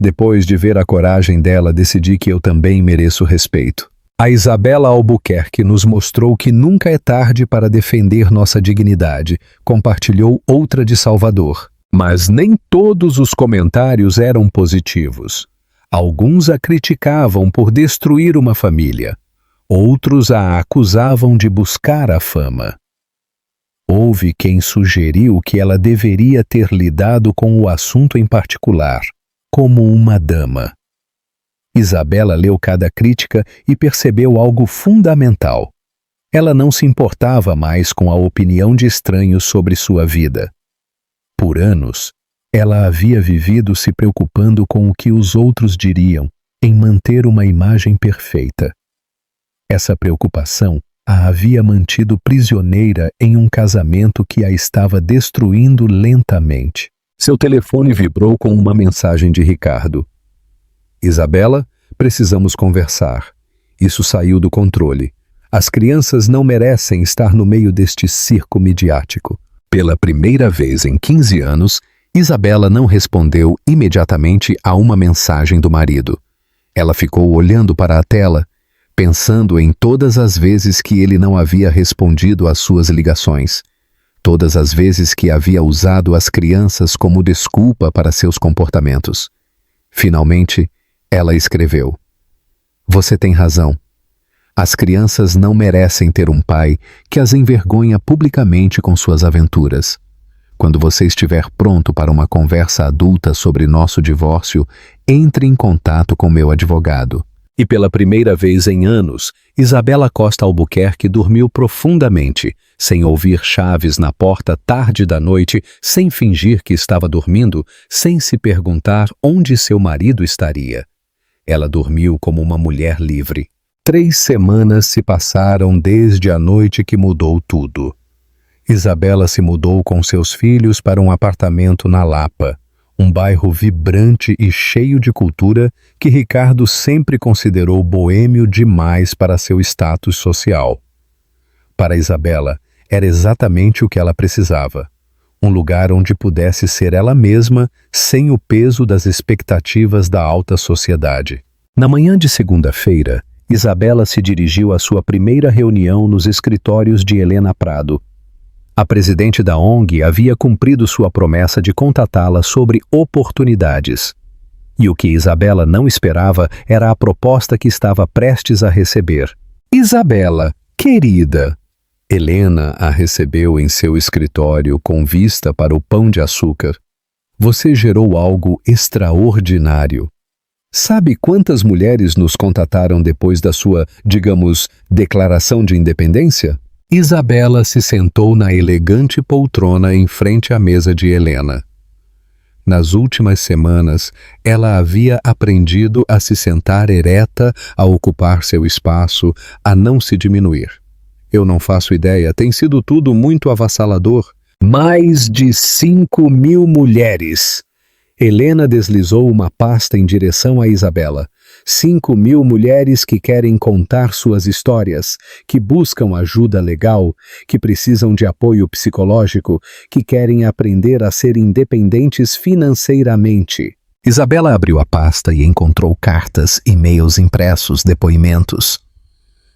Depois de ver a coragem dela, decidi que eu também mereço respeito. A Isabela Albuquerque nos mostrou que nunca é tarde para defender nossa dignidade, compartilhou outra de Salvador. Mas nem todos os comentários eram positivos. Alguns a criticavam por destruir uma família. Outros a acusavam de buscar a fama. Houve quem sugeriu que ela deveria ter lidado com o assunto em particular, como uma dama. Isabela leu cada crítica e percebeu algo fundamental. Ela não se importava mais com a opinião de estranhos sobre sua vida. Por anos, ela havia vivido se preocupando com o que os outros diriam, em manter uma imagem perfeita. Essa preocupação a havia mantido prisioneira em um casamento que a estava destruindo lentamente. Seu telefone vibrou com uma mensagem de Ricardo. Isabela, precisamos conversar. Isso saiu do controle. As crianças não merecem estar no meio deste circo midiático. Pela primeira vez em 15 anos, Isabela não respondeu imediatamente a uma mensagem do marido. Ela ficou olhando para a tela, pensando em todas as vezes que ele não havia respondido às suas ligações. Todas as vezes que havia usado as crianças como desculpa para seus comportamentos. Finalmente, ela escreveu: Você tem razão. As crianças não merecem ter um pai que as envergonha publicamente com suas aventuras. Quando você estiver pronto para uma conversa adulta sobre nosso divórcio, entre em contato com meu advogado. E pela primeira vez em anos, Isabela Costa Albuquerque dormiu profundamente, sem ouvir chaves na porta tarde da noite, sem fingir que estava dormindo, sem se perguntar onde seu marido estaria. Ela dormiu como uma mulher livre. 3 semanas se passaram desde a noite que mudou tudo. Isabela se mudou com seus filhos para um apartamento na Lapa, um bairro vibrante e cheio de cultura que Ricardo sempre considerou boêmio demais para seu status social. Para Isabela, era exatamente o que ela precisava. Um lugar onde pudesse ser ela mesma, sem o peso das expectativas da alta sociedade. Na manhã de segunda-feira, Isabela se dirigiu à sua primeira reunião nos escritórios de Helena Prado. A presidente da ONG havia cumprido sua promessa de contatá-la sobre oportunidades. E o que Isabela não esperava era a proposta que estava prestes a receber. Isabela, querida! Helena a recebeu em seu escritório com vista para o pão de açúcar. Você gerou algo extraordinário. Sabe quantas mulheres nos contataram depois da sua, digamos, declaração de independência? Isabela se sentou na elegante poltrona em frente à mesa de Helena. Nas últimas semanas, ela havia aprendido a se sentar ereta, a ocupar seu espaço, a não se diminuir. Eu não faço ideia, tem sido tudo muito avassalador. Mais de 5.000 mulheres! Helena deslizou uma pasta em direção a Isabela. 5.000 mulheres que querem contar suas histórias, que buscam ajuda legal, que precisam de apoio psicológico, que querem aprender a ser independentes financeiramente. Isabela abriu a pasta e encontrou cartas, e-mails impressos, depoimentos.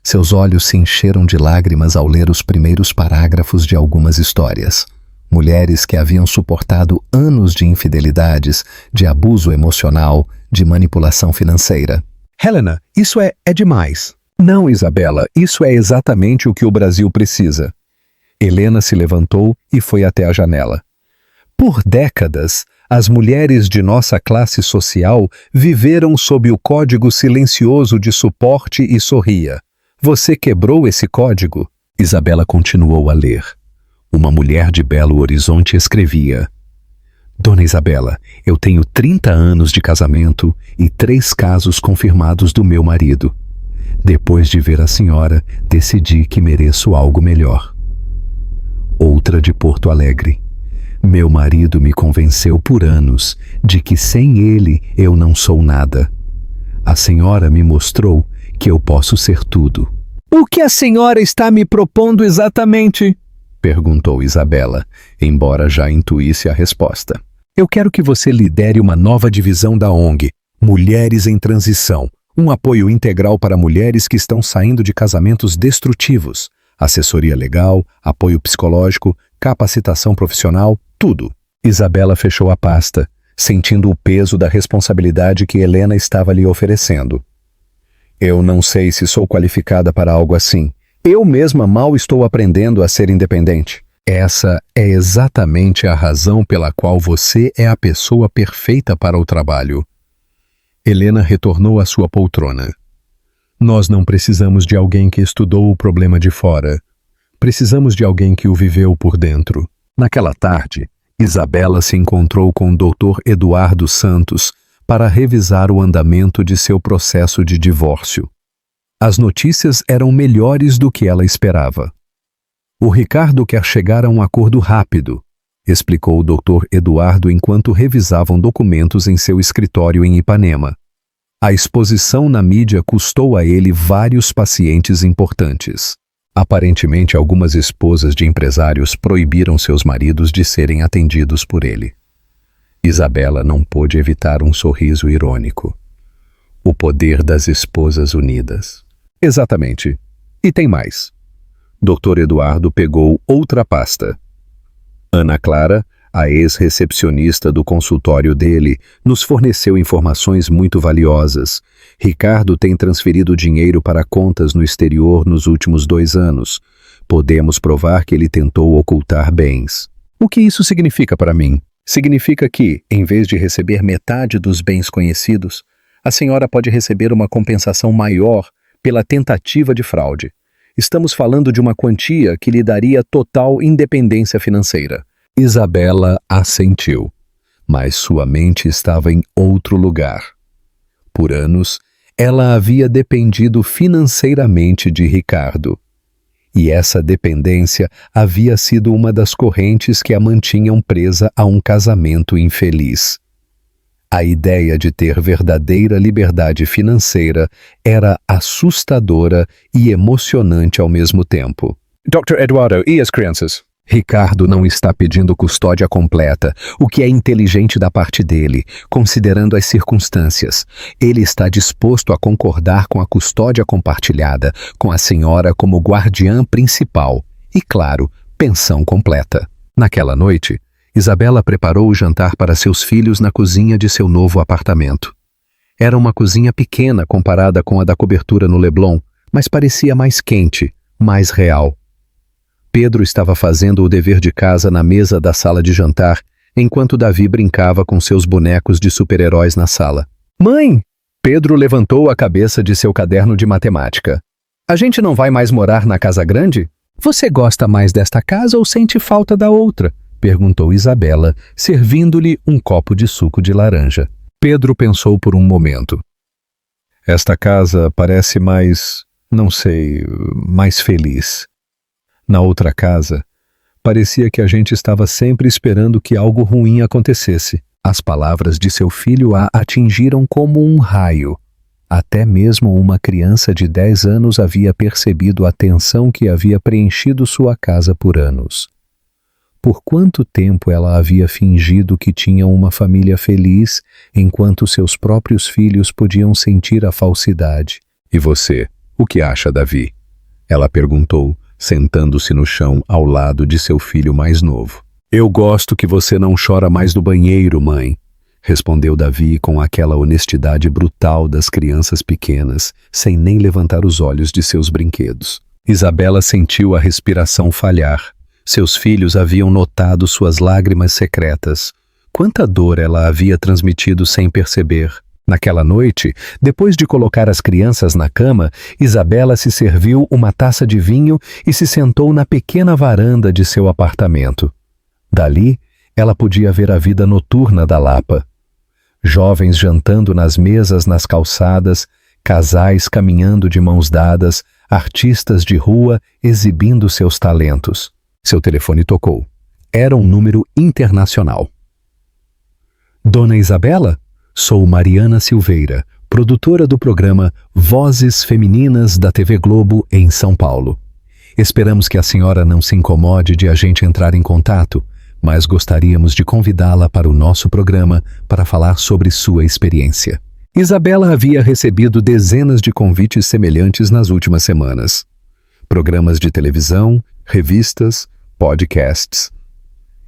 Seus olhos se encheram de lágrimas ao ler os primeiros parágrafos de algumas histórias. Mulheres que haviam suportado anos de infidelidades, de abuso emocional, de manipulação financeira. Helena, isso é demais. Não, Isabela, isso é exatamente o que o Brasil precisa. Helena se levantou e foi até a janela. Por décadas, as mulheres de nossa classe social viveram sob o código silencioso de suporte e sorria. Você quebrou esse código? Isabela continuou a ler. Uma mulher de Belo Horizonte escrevia: Dona Isabela, eu tenho 30 anos de casamento e 3 casos confirmados do meu marido. Depois de ver a senhora, decidi que mereço algo melhor. Outra de Porto Alegre. Meu marido me convenceu por anos de que sem ele eu não sou nada. A senhora me mostrou que eu posso ser tudo. O que a senhora está me propondo exatamente? Perguntou Isabela, embora já intuísse a resposta. Eu quero que você lidere uma nova divisão da ONG, Mulheres em Transição, um apoio integral para mulheres que estão saindo de casamentos destrutivos, assessoria legal, apoio psicológico, capacitação profissional, tudo. Isabela fechou a pasta, sentindo o peso da responsabilidade que Helena estava lhe oferecendo. Eu não sei se sou qualificada para algo assim. Eu mesma mal estou aprendendo a ser independente. Essa é exatamente a razão pela qual você é a pessoa perfeita para o trabalho. Helena retornou à sua poltrona. Nós não precisamos de alguém que estudou o problema de fora. Precisamos de alguém que o viveu por dentro. Naquela tarde, Isabela se encontrou com o Dr. Eduardo Santos para revisar o andamento de seu processo de divórcio. As notícias eram melhores do que ela esperava. O Ricardo quer chegar a um acordo rápido, explicou o Dr. Eduardo enquanto revisavam documentos em seu escritório em Ipanema. A exposição na mídia custou a ele vários pacientes importantes. Aparentemente, algumas esposas de empresários proibiram seus maridos de serem atendidos por ele. Isabela não pôde evitar um sorriso irônico. O poder das esposas unidas. Exatamente. E tem mais. Dr. Eduardo pegou outra pasta. Ana Clara, a ex-recepcionista do consultório dele, nos forneceu informações muito valiosas. Ricardo tem transferido dinheiro para contas no exterior nos últimos 2 anos. Podemos provar que ele tentou ocultar bens. O que isso significa para mim? Significa que, em vez de receber metade dos bens conhecidos, a senhora pode receber uma compensação maior pela tentativa de fraude. Estamos falando de uma quantia que lhe daria total independência financeira. Isabela assentiu, mas sua mente estava em outro lugar. Por anos, ela havia dependido financeiramente de Ricardo. E essa dependência havia sido uma das correntes que a mantinham presa a um casamento infeliz. A ideia de ter verdadeira liberdade financeira era assustadora e emocionante ao mesmo tempo. Dr. Eduardo, e as crianças? Ricardo não está pedindo custódia completa, o que é inteligente da parte dele, considerando as circunstâncias. Ele está disposto a concordar com a custódia compartilhada, com a senhora como guardiã principal e, claro, pensão completa. Naquela noite, Isabela preparou o jantar para seus filhos na cozinha de seu novo apartamento. Era uma cozinha pequena comparada com a da cobertura no Leblon, mas parecia mais quente, mais real. Pedro estava fazendo o dever de casa na mesa da sala de jantar, enquanto Davi brincava com seus bonecos de super-heróis na sala. Mãe! Pedro levantou a cabeça de seu caderno de matemática. A gente não vai mais morar na casa grande? Você gosta mais desta casa ou sente falta da outra? Perguntou Isabela, servindo-lhe um copo de suco de laranja. Pedro pensou por um momento. Esta casa parece mais, não sei, mais feliz. Na outra casa, parecia que a gente estava sempre esperando que algo ruim acontecesse. As palavras de seu filho a atingiram como um raio. Até mesmo uma criança de 10 anos havia percebido a tensão que havia preenchido sua casa por anos. Por quanto tempo ela havia fingido que tinha uma família feliz, enquanto seus próprios filhos podiam sentir a falsidade? E você, o que acha, Davi? Ela perguntou, sentando-se no chão ao lado de seu filho mais novo. Eu gosto que você não chora mais no banheiro, mãe, respondeu Davi com aquela honestidade brutal das crianças pequenas, sem nem levantar os olhos de seus brinquedos. Isabela sentiu a respiração falhar. Seus filhos haviam notado suas lágrimas secretas. Quanta dor ela havia transmitido sem perceber. Naquela noite, depois de colocar as crianças na cama, Isabela se serviu uma taça de vinho e se sentou na pequena varanda de seu apartamento. Dali, ela podia ver a vida noturna da Lapa. Jovens jantando nas mesas nas calçadas, casais caminhando de mãos dadas, artistas de rua exibindo seus talentos. Seu telefone tocou. Era um número internacional. Dona Isabela? Sou Mariana Silveira, produtora do programa Vozes Femininas da TV Globo em São Paulo. Esperamos que a senhora não se incomode de a gente entrar em contato, mas gostaríamos de convidá-la para o nosso programa para falar sobre sua experiência. Isabela havia recebido dezenas de convites semelhantes nas últimas semanas. Programas de televisão, revistas, podcasts.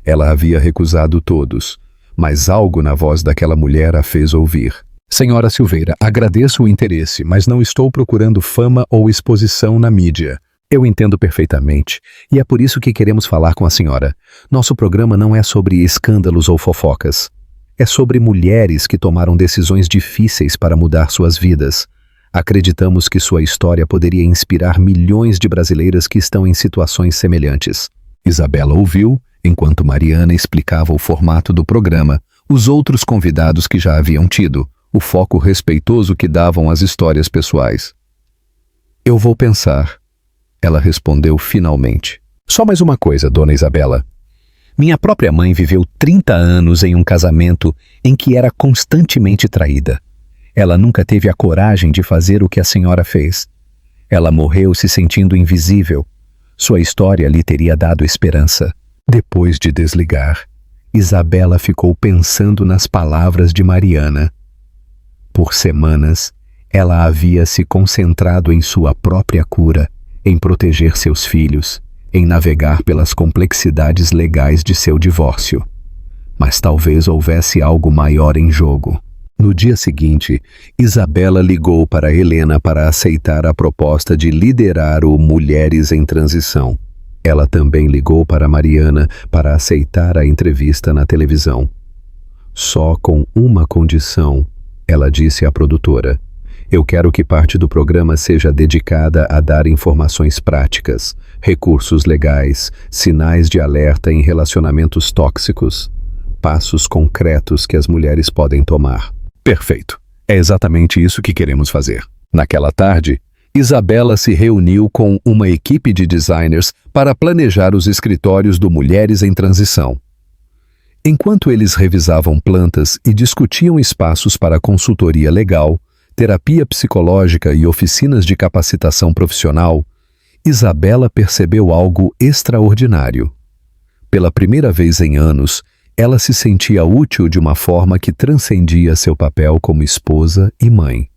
Ela havia recusado todos, mas algo na voz daquela mulher a fez ouvir. Senhora Silveira, agradeço o interesse, mas não estou procurando fama ou exposição na mídia. Eu entendo perfeitamente, e é por isso que queremos falar com a senhora. Nosso programa não é sobre escândalos ou fofocas. É sobre mulheres que tomaram decisões difíceis para mudar suas vidas. Acreditamos que sua história poderia inspirar milhões de brasileiras que estão em situações semelhantes. Isabela ouviu, enquanto Mariana explicava o formato do programa, os outros convidados que já haviam tido, o foco respeitoso que davam às histórias pessoais. Eu vou pensar, ela respondeu finalmente. Só mais uma coisa, dona Isabela. Minha própria mãe viveu 30 anos em um casamento em que era constantemente traída. Ela nunca teve a coragem de fazer o que a senhora fez. Ela morreu se sentindo invisível. Sua história lhe teria dado esperança. Depois de desligar, Isabela ficou pensando nas palavras de Mariana. Por semanas, ela havia se concentrado em sua própria cura, em proteger seus filhos, em navegar pelas complexidades legais de seu divórcio. Mas talvez houvesse algo maior em jogo. No dia seguinte, Isabela ligou para Helena para aceitar a proposta de liderar o Mulheres em Transição. Ela também ligou para Mariana para aceitar a entrevista na televisão. Só com uma condição, ela disse à produtora. Eu quero que parte do programa seja dedicada a dar informações práticas, recursos legais, sinais de alerta em relacionamentos tóxicos, passos concretos que as mulheres podem tomar. Perfeito. É exatamente isso que queremos fazer. Naquela tarde, Isabela se reuniu com uma equipe de designers para planejar os escritórios do Mulheres em Transição. Enquanto eles revisavam plantas e discutiam espaços para consultoria legal, terapia psicológica e oficinas de capacitação profissional, Isabela percebeu algo extraordinário. Pela primeira vez em anos, ela se sentia útil de uma forma que transcendia seu papel como esposa e mãe.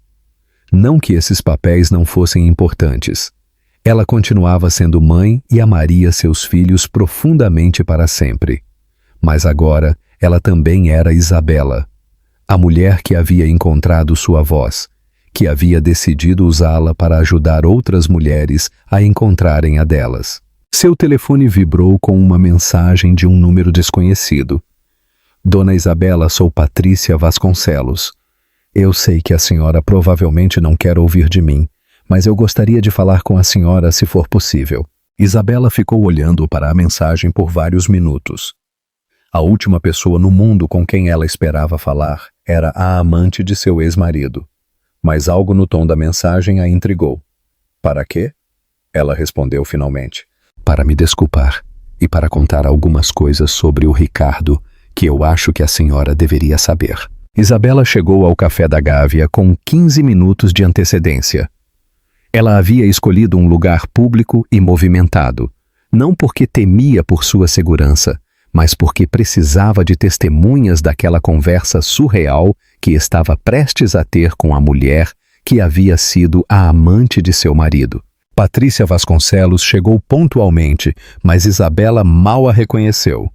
Não que esses papéis não fossem importantes. Ela continuava sendo mãe e amaria seus filhos profundamente para sempre. Mas agora, ela também era Isabela, a mulher que havia encontrado sua voz, que havia decidido usá-la para ajudar outras mulheres a encontrarem a delas. Seu telefone vibrou com uma mensagem de um número desconhecido. Dona Isabela, sou Patrícia Vasconcelos. Eu sei que a senhora provavelmente não quer ouvir de mim, mas eu gostaria de falar com a senhora se for possível. Isabela ficou olhando para a mensagem por vários minutos. A última pessoa no mundo com quem ela esperava falar era a amante de seu ex-marido. Mas algo no tom da mensagem a intrigou. Para quê? Ela respondeu finalmente. Para me desculpar e para contar algumas coisas sobre o Ricardo que eu acho que a senhora deveria saber. Isabela chegou ao Café da Gávea com 15 minutos de antecedência. Ela havia escolhido um lugar público e movimentado, não porque temia por sua segurança, mas porque precisava de testemunhas daquela conversa surreal que estava prestes a ter com a mulher que havia sido a amante de seu marido. Patrícia Vasconcelos chegou pontualmente, mas Isabela mal a reconheceu.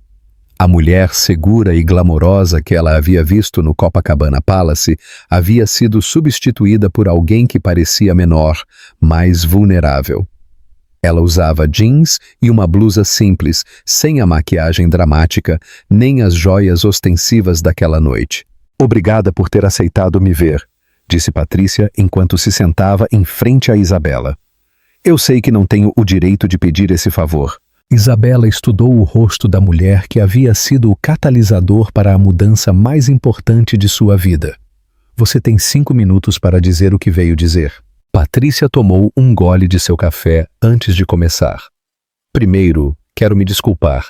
A mulher segura e glamourosa que ela havia visto no Copacabana Palace havia sido substituída por alguém que parecia menor, mais vulnerável. Ela usava jeans e uma blusa simples, sem a maquiagem dramática, nem as joias ostensivas daquela noite. "Obrigada por ter aceitado me ver", disse Patrícia enquanto se sentava em frente a Isabela. "Eu sei que não tenho o direito de pedir esse favor." Isabela estudou o rosto da mulher que havia sido o catalisador para a mudança mais importante de sua vida. "Você tem 5 minutos para dizer o que veio dizer." Patrícia tomou um gole de seu café antes de começar. "Primeiro, quero me desculpar.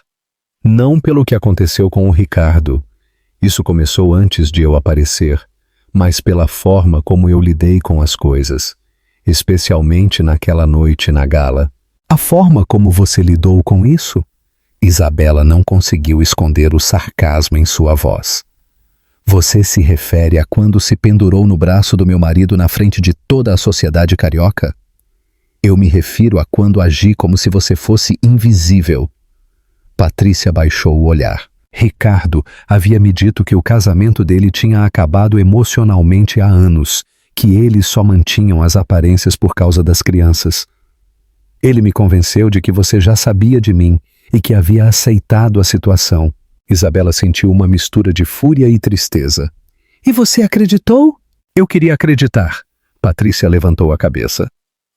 Não pelo que aconteceu com o Ricardo. Isso começou antes de eu aparecer, mas pela forma como eu lidei com as coisas, especialmente naquela noite na gala." "A forma como você lidou com isso?" Isabela não conseguiu esconder o sarcasmo em sua voz. "Você se refere a quando se pendurou no braço do meu marido na frente de toda a sociedade carioca?" "Eu me refiro a quando agi como se você fosse invisível." Patrícia baixou o olhar. Ricardo havia me dito que o casamento dele tinha acabado emocionalmente há anos, que eles só mantinham as aparências por causa das crianças. Ele me convenceu de que você já sabia de mim e que havia aceitado a situação. Isabela sentiu uma mistura de fúria e tristeza. "E você acreditou?" "Eu queria acreditar." Patrícia levantou a cabeça.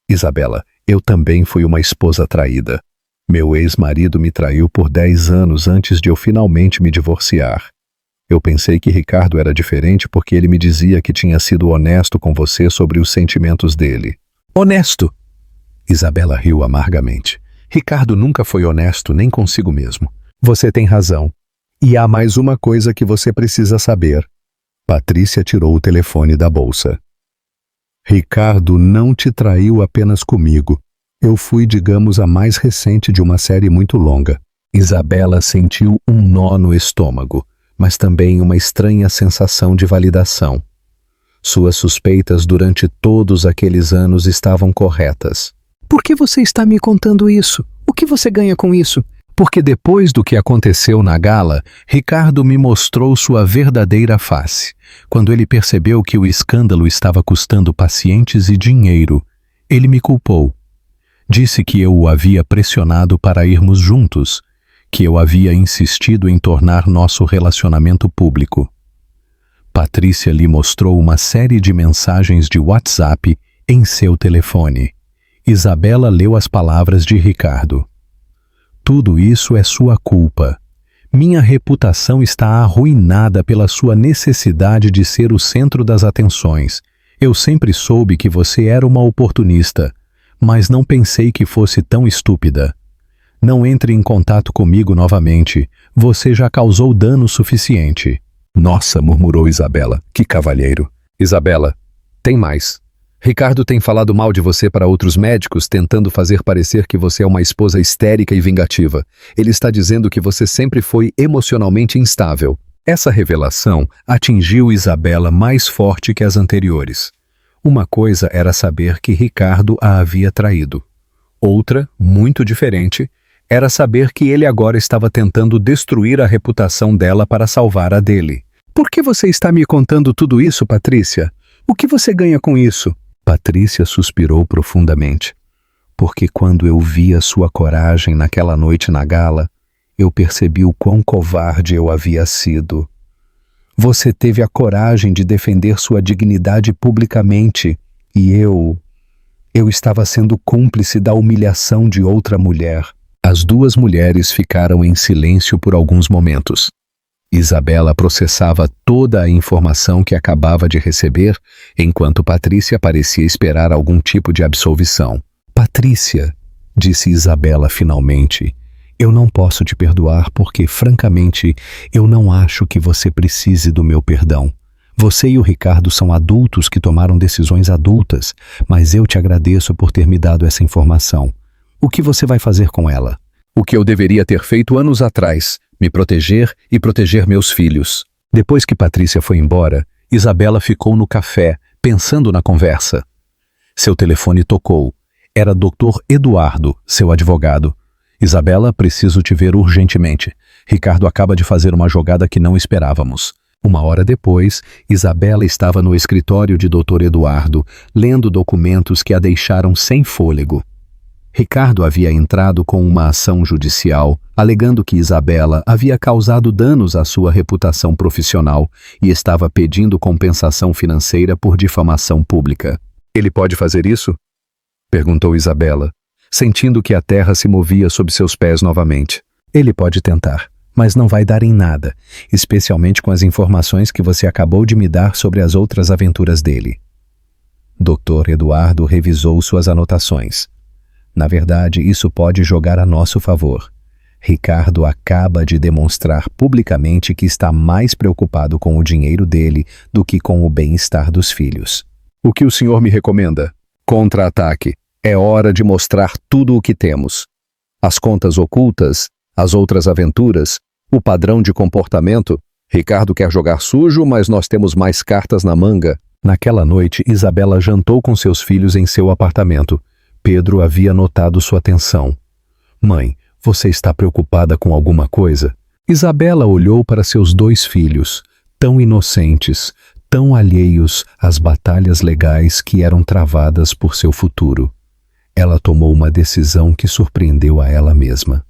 "Isabela, eu também fui uma esposa traída. Meu ex-marido me traiu por 10 anos antes de eu finalmente me divorciar. Eu pensei que Ricardo era diferente porque ele me dizia que tinha sido honesto com você sobre os sentimentos dele." "Honesto?" Isabela riu amargamente. "Ricardo nunca foi honesto nem consigo mesmo." "Você tem razão. E há mais uma coisa que você precisa saber." Patrícia tirou o telefone da bolsa. "Ricardo não te traiu apenas comigo. Eu fui, digamos, a mais recente de uma série muito longa." Isabela sentiu um nó no estômago, mas também uma estranha sensação de validação. Suas suspeitas durante todos aqueles anos estavam corretas. "Por que você está me contando isso? O que você ganha com isso?" "Porque depois do que aconteceu na gala, Ricardo me mostrou sua verdadeira face. Quando ele percebeu que o escândalo estava custando pacientes e dinheiro, ele me culpou. Disse que eu o havia pressionado para irmos juntos, que eu havia insistido em tornar nosso relacionamento público." Patrícia lhe mostrou uma série de mensagens de WhatsApp em seu telefone. Isabela leu as palavras de Ricardo. "Tudo isso é sua culpa. Minha reputação está arruinada pela sua necessidade de ser o centro das atenções. Eu sempre soube que você era uma oportunista, mas não pensei que fosse tão estúpida. Não entre em contato comigo novamente. Você já causou dano suficiente." "Nossa", murmurou Isabela. "Que cavalheiro." "Isabela, tem mais. Ricardo tem falado mal de você para outros médicos, tentando fazer parecer que você é uma esposa histérica e vingativa. Ele está dizendo que você sempre foi emocionalmente instável." Essa revelação atingiu Isabela mais forte que as anteriores. Uma coisa era saber que Ricardo a havia traído. Outra, muito diferente, era saber que ele agora estava tentando destruir a reputação dela para salvar a dele. "Por que você está me contando tudo isso, Patrícia? O que você ganha com isso?" Patrícia suspirou profundamente. "Porque quando eu vi a sua coragem naquela noite na gala, eu percebi o quão covarde eu havia sido. Você teve a coragem de defender sua dignidade publicamente, e eu estava sendo cúmplice da humilhação de outra mulher." As duas mulheres ficaram em silêncio por alguns momentos. Isabela processava toda a informação que acabava de receber, enquanto Patrícia parecia esperar algum tipo de absolvição. "Patrícia", disse Isabela finalmente, "eu não posso te perdoar porque, francamente, eu não acho que você precise do meu perdão. Você e o Ricardo são adultos que tomaram decisões adultas, mas eu te agradeço por ter me dado essa informação. O que você vai fazer com ela?" "O que eu deveria ter feito anos atrás, me proteger e proteger meus filhos." Depois que Patrícia foi embora, Isabela ficou no café, pensando na conversa. Seu telefone tocou. Era Dr. Eduardo, seu advogado. "Isabela, preciso te ver urgentemente." Ricardo acaba de fazer uma jogada que não esperávamos. Uma hora depois, Isabela estava no escritório de Dr. Eduardo, lendo documentos que a deixaram sem fôlego. Ricardo havia entrado com uma ação judicial, alegando que Isabela havia causado danos à sua reputação profissional e estava pedindo compensação financeira por difamação pública. Ele pode fazer isso? Perguntou Isabela, sentindo que a terra se movia sob seus pés novamente. Ele pode tentar, mas não vai dar em nada, especialmente com as informações que você acabou de me dar sobre as outras aventuras dele. Dr. Eduardo revisou suas anotações. Na verdade, isso pode jogar a nosso favor. Ricardo acaba de demonstrar publicamente que está mais preocupado com o dinheiro dele do que com o bem-estar dos filhos. O que o senhor me recomenda? Contra-ataque. É hora de mostrar tudo o que temos. As contas ocultas, as outras aventuras, o padrão de comportamento. Ricardo quer jogar sujo, mas nós temos mais cartas na manga. Naquela noite, Isabela jantou com seus filhos em seu apartamento. Pedro havia notado sua tensão. Mãe, você está preocupada com alguma coisa? Isabela olhou para seus 2 filhos, tão inocentes, tão alheios às batalhas legais que eram travadas por seu futuro. Ela tomou uma decisão que surpreendeu a ela mesma.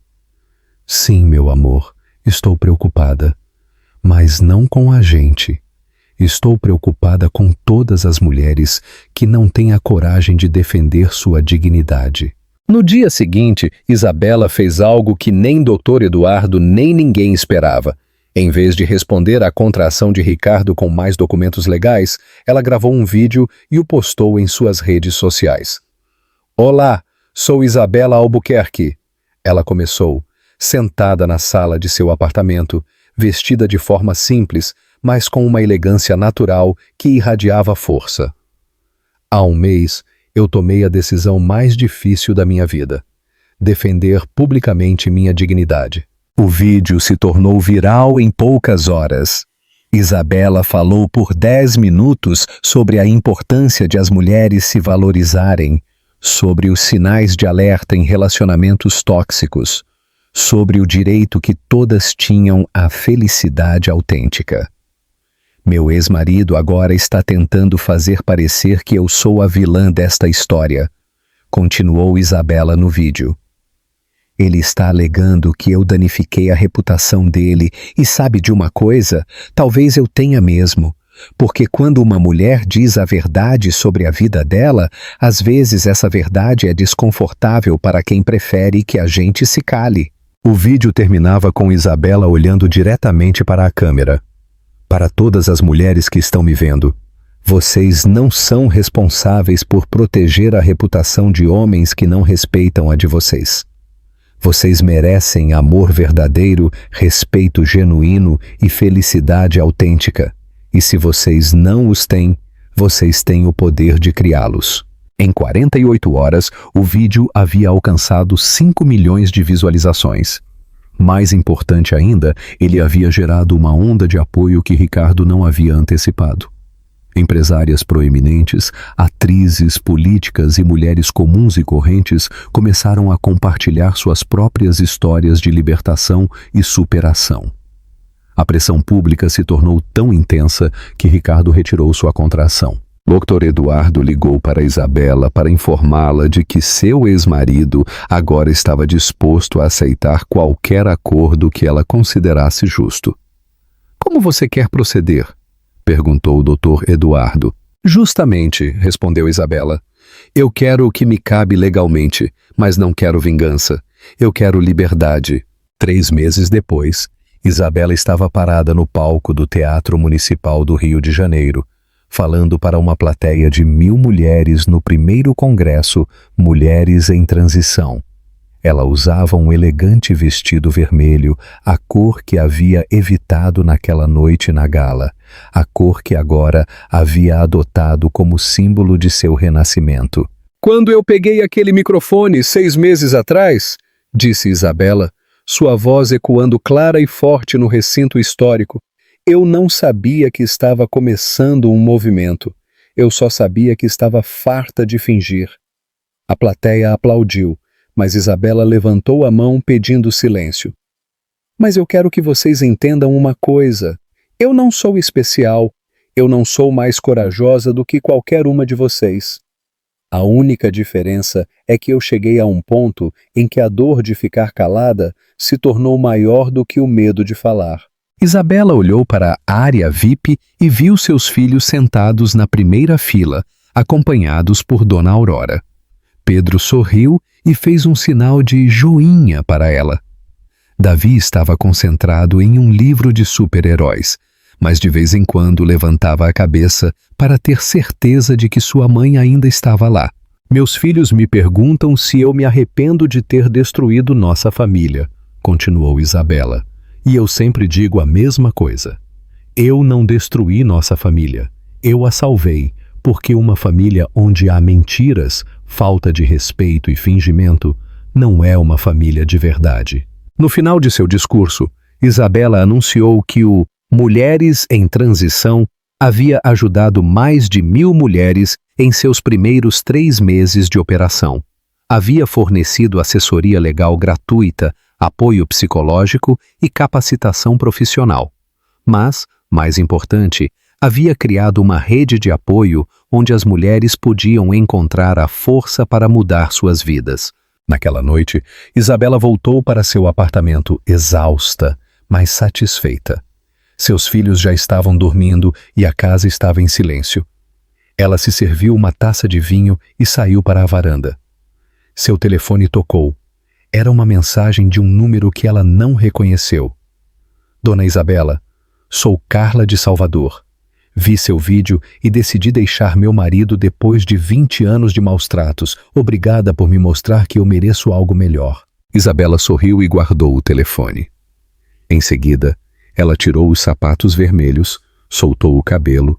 Sim, meu amor, estou preocupada, mas não com a gente. Estou preocupada com todas as mulheres que não têm a coragem de defender sua dignidade. No dia seguinte, Isabela fez algo que nem Dr. Eduardo nem ninguém esperava. Em vez de responder à contraação de Ricardo com mais documentos legais, ela gravou um vídeo e o postou em suas redes sociais. Olá, sou Isabela Albuquerque. Ela começou, sentada na sala de seu apartamento, vestida de forma simples, mas com uma elegância natural que irradiava força. Há um mês, eu tomei a decisão mais difícil da minha vida: defender publicamente minha dignidade. O vídeo se tornou viral em poucas horas. Isabela falou por 10 minutos sobre a importância de as mulheres se valorizarem, sobre os sinais de alerta em relacionamentos tóxicos, sobre o direito que todas tinham à felicidade autêntica. Meu ex-marido agora está tentando fazer parecer que eu sou a vilã desta história, continuou Isabela no vídeo. Ele está alegando que eu danifiquei a reputação dele e sabe de uma coisa? Talvez eu tenha mesmo, porque quando uma mulher diz a verdade sobre a vida dela, às vezes essa verdade é desconfortável para quem prefere que a gente se cale. O vídeo terminava com Isabela olhando diretamente para a câmera. Para todas as mulheres que estão me vendo, vocês não são responsáveis por proteger a reputação de homens que não respeitam a de vocês. Vocês merecem amor verdadeiro, respeito genuíno e felicidade autêntica. E se vocês não os têm, vocês têm o poder de criá-los. Em 48 horas, o vídeo havia alcançado 5 milhões de visualizações. Mais importante ainda, ele havia gerado uma onda de apoio que Ricardo não havia antecipado. Empresárias proeminentes, atrizes, políticas e mulheres comuns e correntes começaram a compartilhar suas próprias histórias de libertação e superação. A pressão pública se tornou tão intensa que Ricardo retirou sua contraação. Dr. Eduardo ligou para Isabela para informá-la de que seu ex-marido agora estava disposto a aceitar qualquer acordo que ela considerasse justo. Como você quer proceder? Perguntou o Dr. Eduardo. Justamente, respondeu Isabela. Eu quero o que me cabe legalmente, mas não quero vingança. Eu quero liberdade. 3 meses depois, Isabela estava parada no palco do Teatro Municipal do Rio de Janeiro, falando para uma plateia de 1000 mulheres no primeiro congresso Mulheres em Transição. Ela usava um elegante vestido vermelho, a cor que havia evitado naquela noite na gala, a cor que agora havia adotado como símbolo de seu renascimento. Quando eu peguei aquele microfone 6 meses atrás, disse Isabela, sua voz ecoando clara e forte no recinto histórico, eu não sabia que estava começando um movimento. Eu só sabia que estava farta de fingir. A plateia aplaudiu, mas Isabela levantou a mão pedindo silêncio. Mas eu quero que vocês entendam uma coisa. Eu não sou especial. Eu não sou mais corajosa do que qualquer uma de vocês. A única diferença é que eu cheguei a um ponto em que a dor de ficar calada se tornou maior do que o medo de falar. Isabela olhou para a área VIP e viu seus filhos sentados na primeira fila, acompanhados por Dona Aurora. Pedro sorriu e fez um sinal de joinha para ela. Davi estava concentrado em um livro de super-heróis, mas de vez em quando levantava a cabeça para ter certeza de que sua mãe ainda estava lá. Meus filhos me perguntam se eu me arrependo de ter destruído nossa família, continuou Isabela. E eu sempre digo a mesma coisa. Eu não destruí nossa família. Eu a salvei, porque uma família onde há mentiras, falta de respeito e fingimento, não é uma família de verdade. No final de seu discurso, Isabela anunciou que o Mulheres em Transição havia ajudado mais de 1.000 mulheres em seus primeiros 3 meses de operação. Havia fornecido assessoria legal gratuita, apoio psicológico e capacitação profissional. Mas, mais importante, havia criado uma rede de apoio onde as mulheres podiam encontrar a força para mudar suas vidas. Naquela noite, Isabela voltou para seu apartamento exausta, mas satisfeita. Seus filhos já estavam dormindo e a casa estava em silêncio. Ela se serviu uma taça de vinho e saiu para a varanda. Seu telefone tocou. Era uma mensagem de um número que ela não reconheceu. Dona Isabela, sou Carla de Salvador. Vi seu vídeo e decidi deixar meu marido depois de 20 anos de maus tratos. Obrigada por me mostrar que eu mereço algo melhor. Isabela sorriu e guardou o telefone. Em seguida, ela tirou os sapatos vermelhos, soltou o cabelo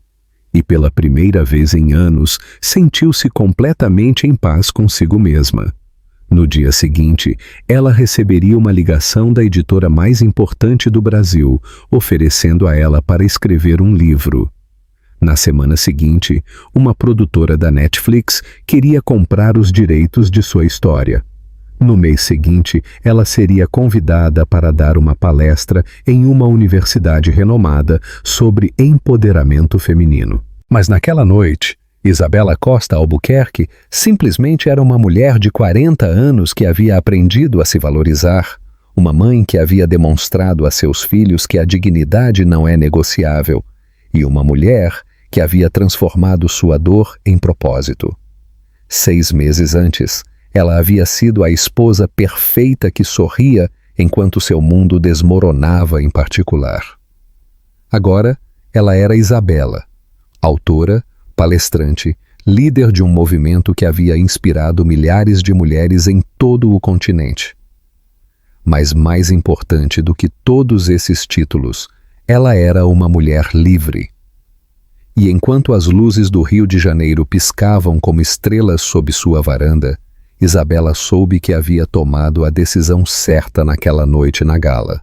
e, pela primeira vez em anos, sentiu-se completamente em paz consigo mesma. No dia seguinte, ela receberia uma ligação da editora mais importante do Brasil, oferecendo a ela para escrever um livro. Na semana seguinte, uma produtora da Netflix queria comprar os direitos de sua história. No mês seguinte, ela seria convidada para dar uma palestra em uma universidade renomada sobre empoderamento feminino. Mas naquela noite, Isabela Costa Albuquerque simplesmente era uma mulher de 40 anos que havia aprendido a se valorizar, uma mãe que havia demonstrado a seus filhos que a dignidade não é negociável, e uma mulher que havia transformado sua dor em propósito. 6 meses antes, ela havia sido a esposa perfeita que sorria enquanto seu mundo desmoronava em particular. Agora, ela era Isabela, autora, palestrante, líder de um movimento que havia inspirado milhares de mulheres em todo o continente. Mas mais importante do que todos esses títulos, ela era uma mulher livre. E enquanto as luzes do Rio de Janeiro piscavam como estrelas sob sua varanda, Isabela soube que havia tomado a decisão certa naquela noite na gala.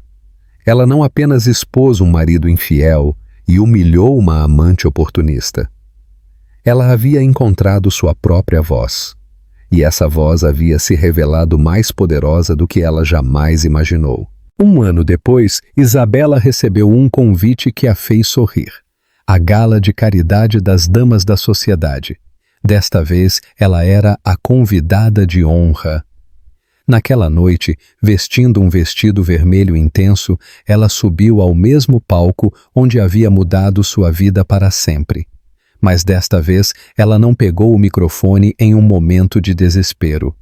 Ela não apenas expôs um marido infiel e humilhou uma amante oportunista. Ela havia encontrado sua própria voz, e essa voz havia se revelado mais poderosa do que ela jamais imaginou. 1 ano depois, Isabela recebeu um convite que a fez sorrir. A Gala de Caridade das Damas da Sociedade. Desta vez, ela era a convidada de honra. Naquela noite, vestindo um vestido vermelho intenso, ela subiu ao mesmo palco onde havia mudado sua vida para sempre. Mas desta vez, ela não pegou o microfone em um momento de desespero.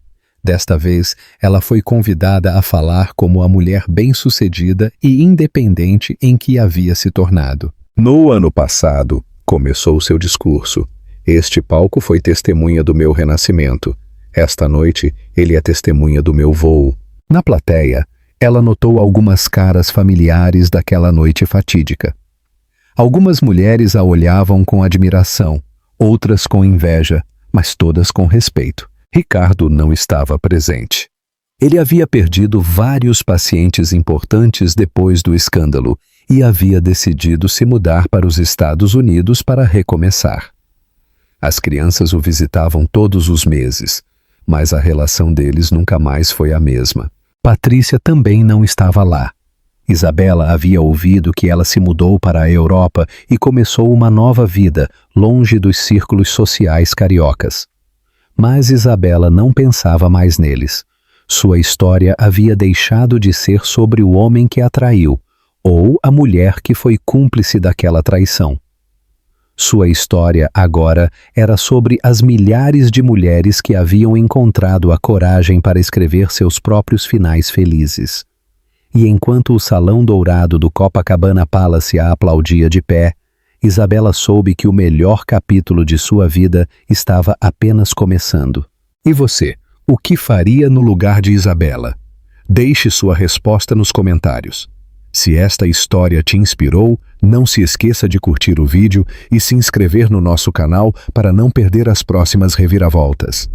Desta vez, ela foi convidada a falar como a mulher bem-sucedida e independente em que havia se tornado. No ano passado, começou seu discurso. Este palco foi testemunha do meu renascimento. Esta noite, ele é testemunha do meu voo. Na plateia, ela notou algumas caras familiares daquela noite fatídica. Algumas mulheres a olhavam com admiração, outras com inveja, mas todas com respeito. Ricardo não estava presente. Ele havia perdido vários pacientes importantes depois do escândalo e havia decidido se mudar para os Estados Unidos para recomeçar. As crianças o visitavam todos os meses, mas a relação deles nunca mais foi a mesma. Patrícia também não estava lá. Isabela havia ouvido que ela se mudou para a Europa e começou uma nova vida, longe dos círculos sociais cariocas. Mas Isabela não pensava mais neles. Sua história havia deixado de ser sobre o homem que a traiu, ou a mulher que foi cúmplice daquela traição. Sua história agora era sobre as milhares de mulheres que haviam encontrado a coragem para escrever seus próprios finais felizes. E enquanto o salão dourado do Copacabana Palace a aplaudia de pé, Isabela soube que o melhor capítulo de sua vida estava apenas começando. E você, o que faria no lugar de Isabela? Deixe sua resposta nos comentários. Se esta história te inspirou, não se esqueça de curtir o vídeo e se inscrever no nosso canal para não perder as próximas reviravoltas.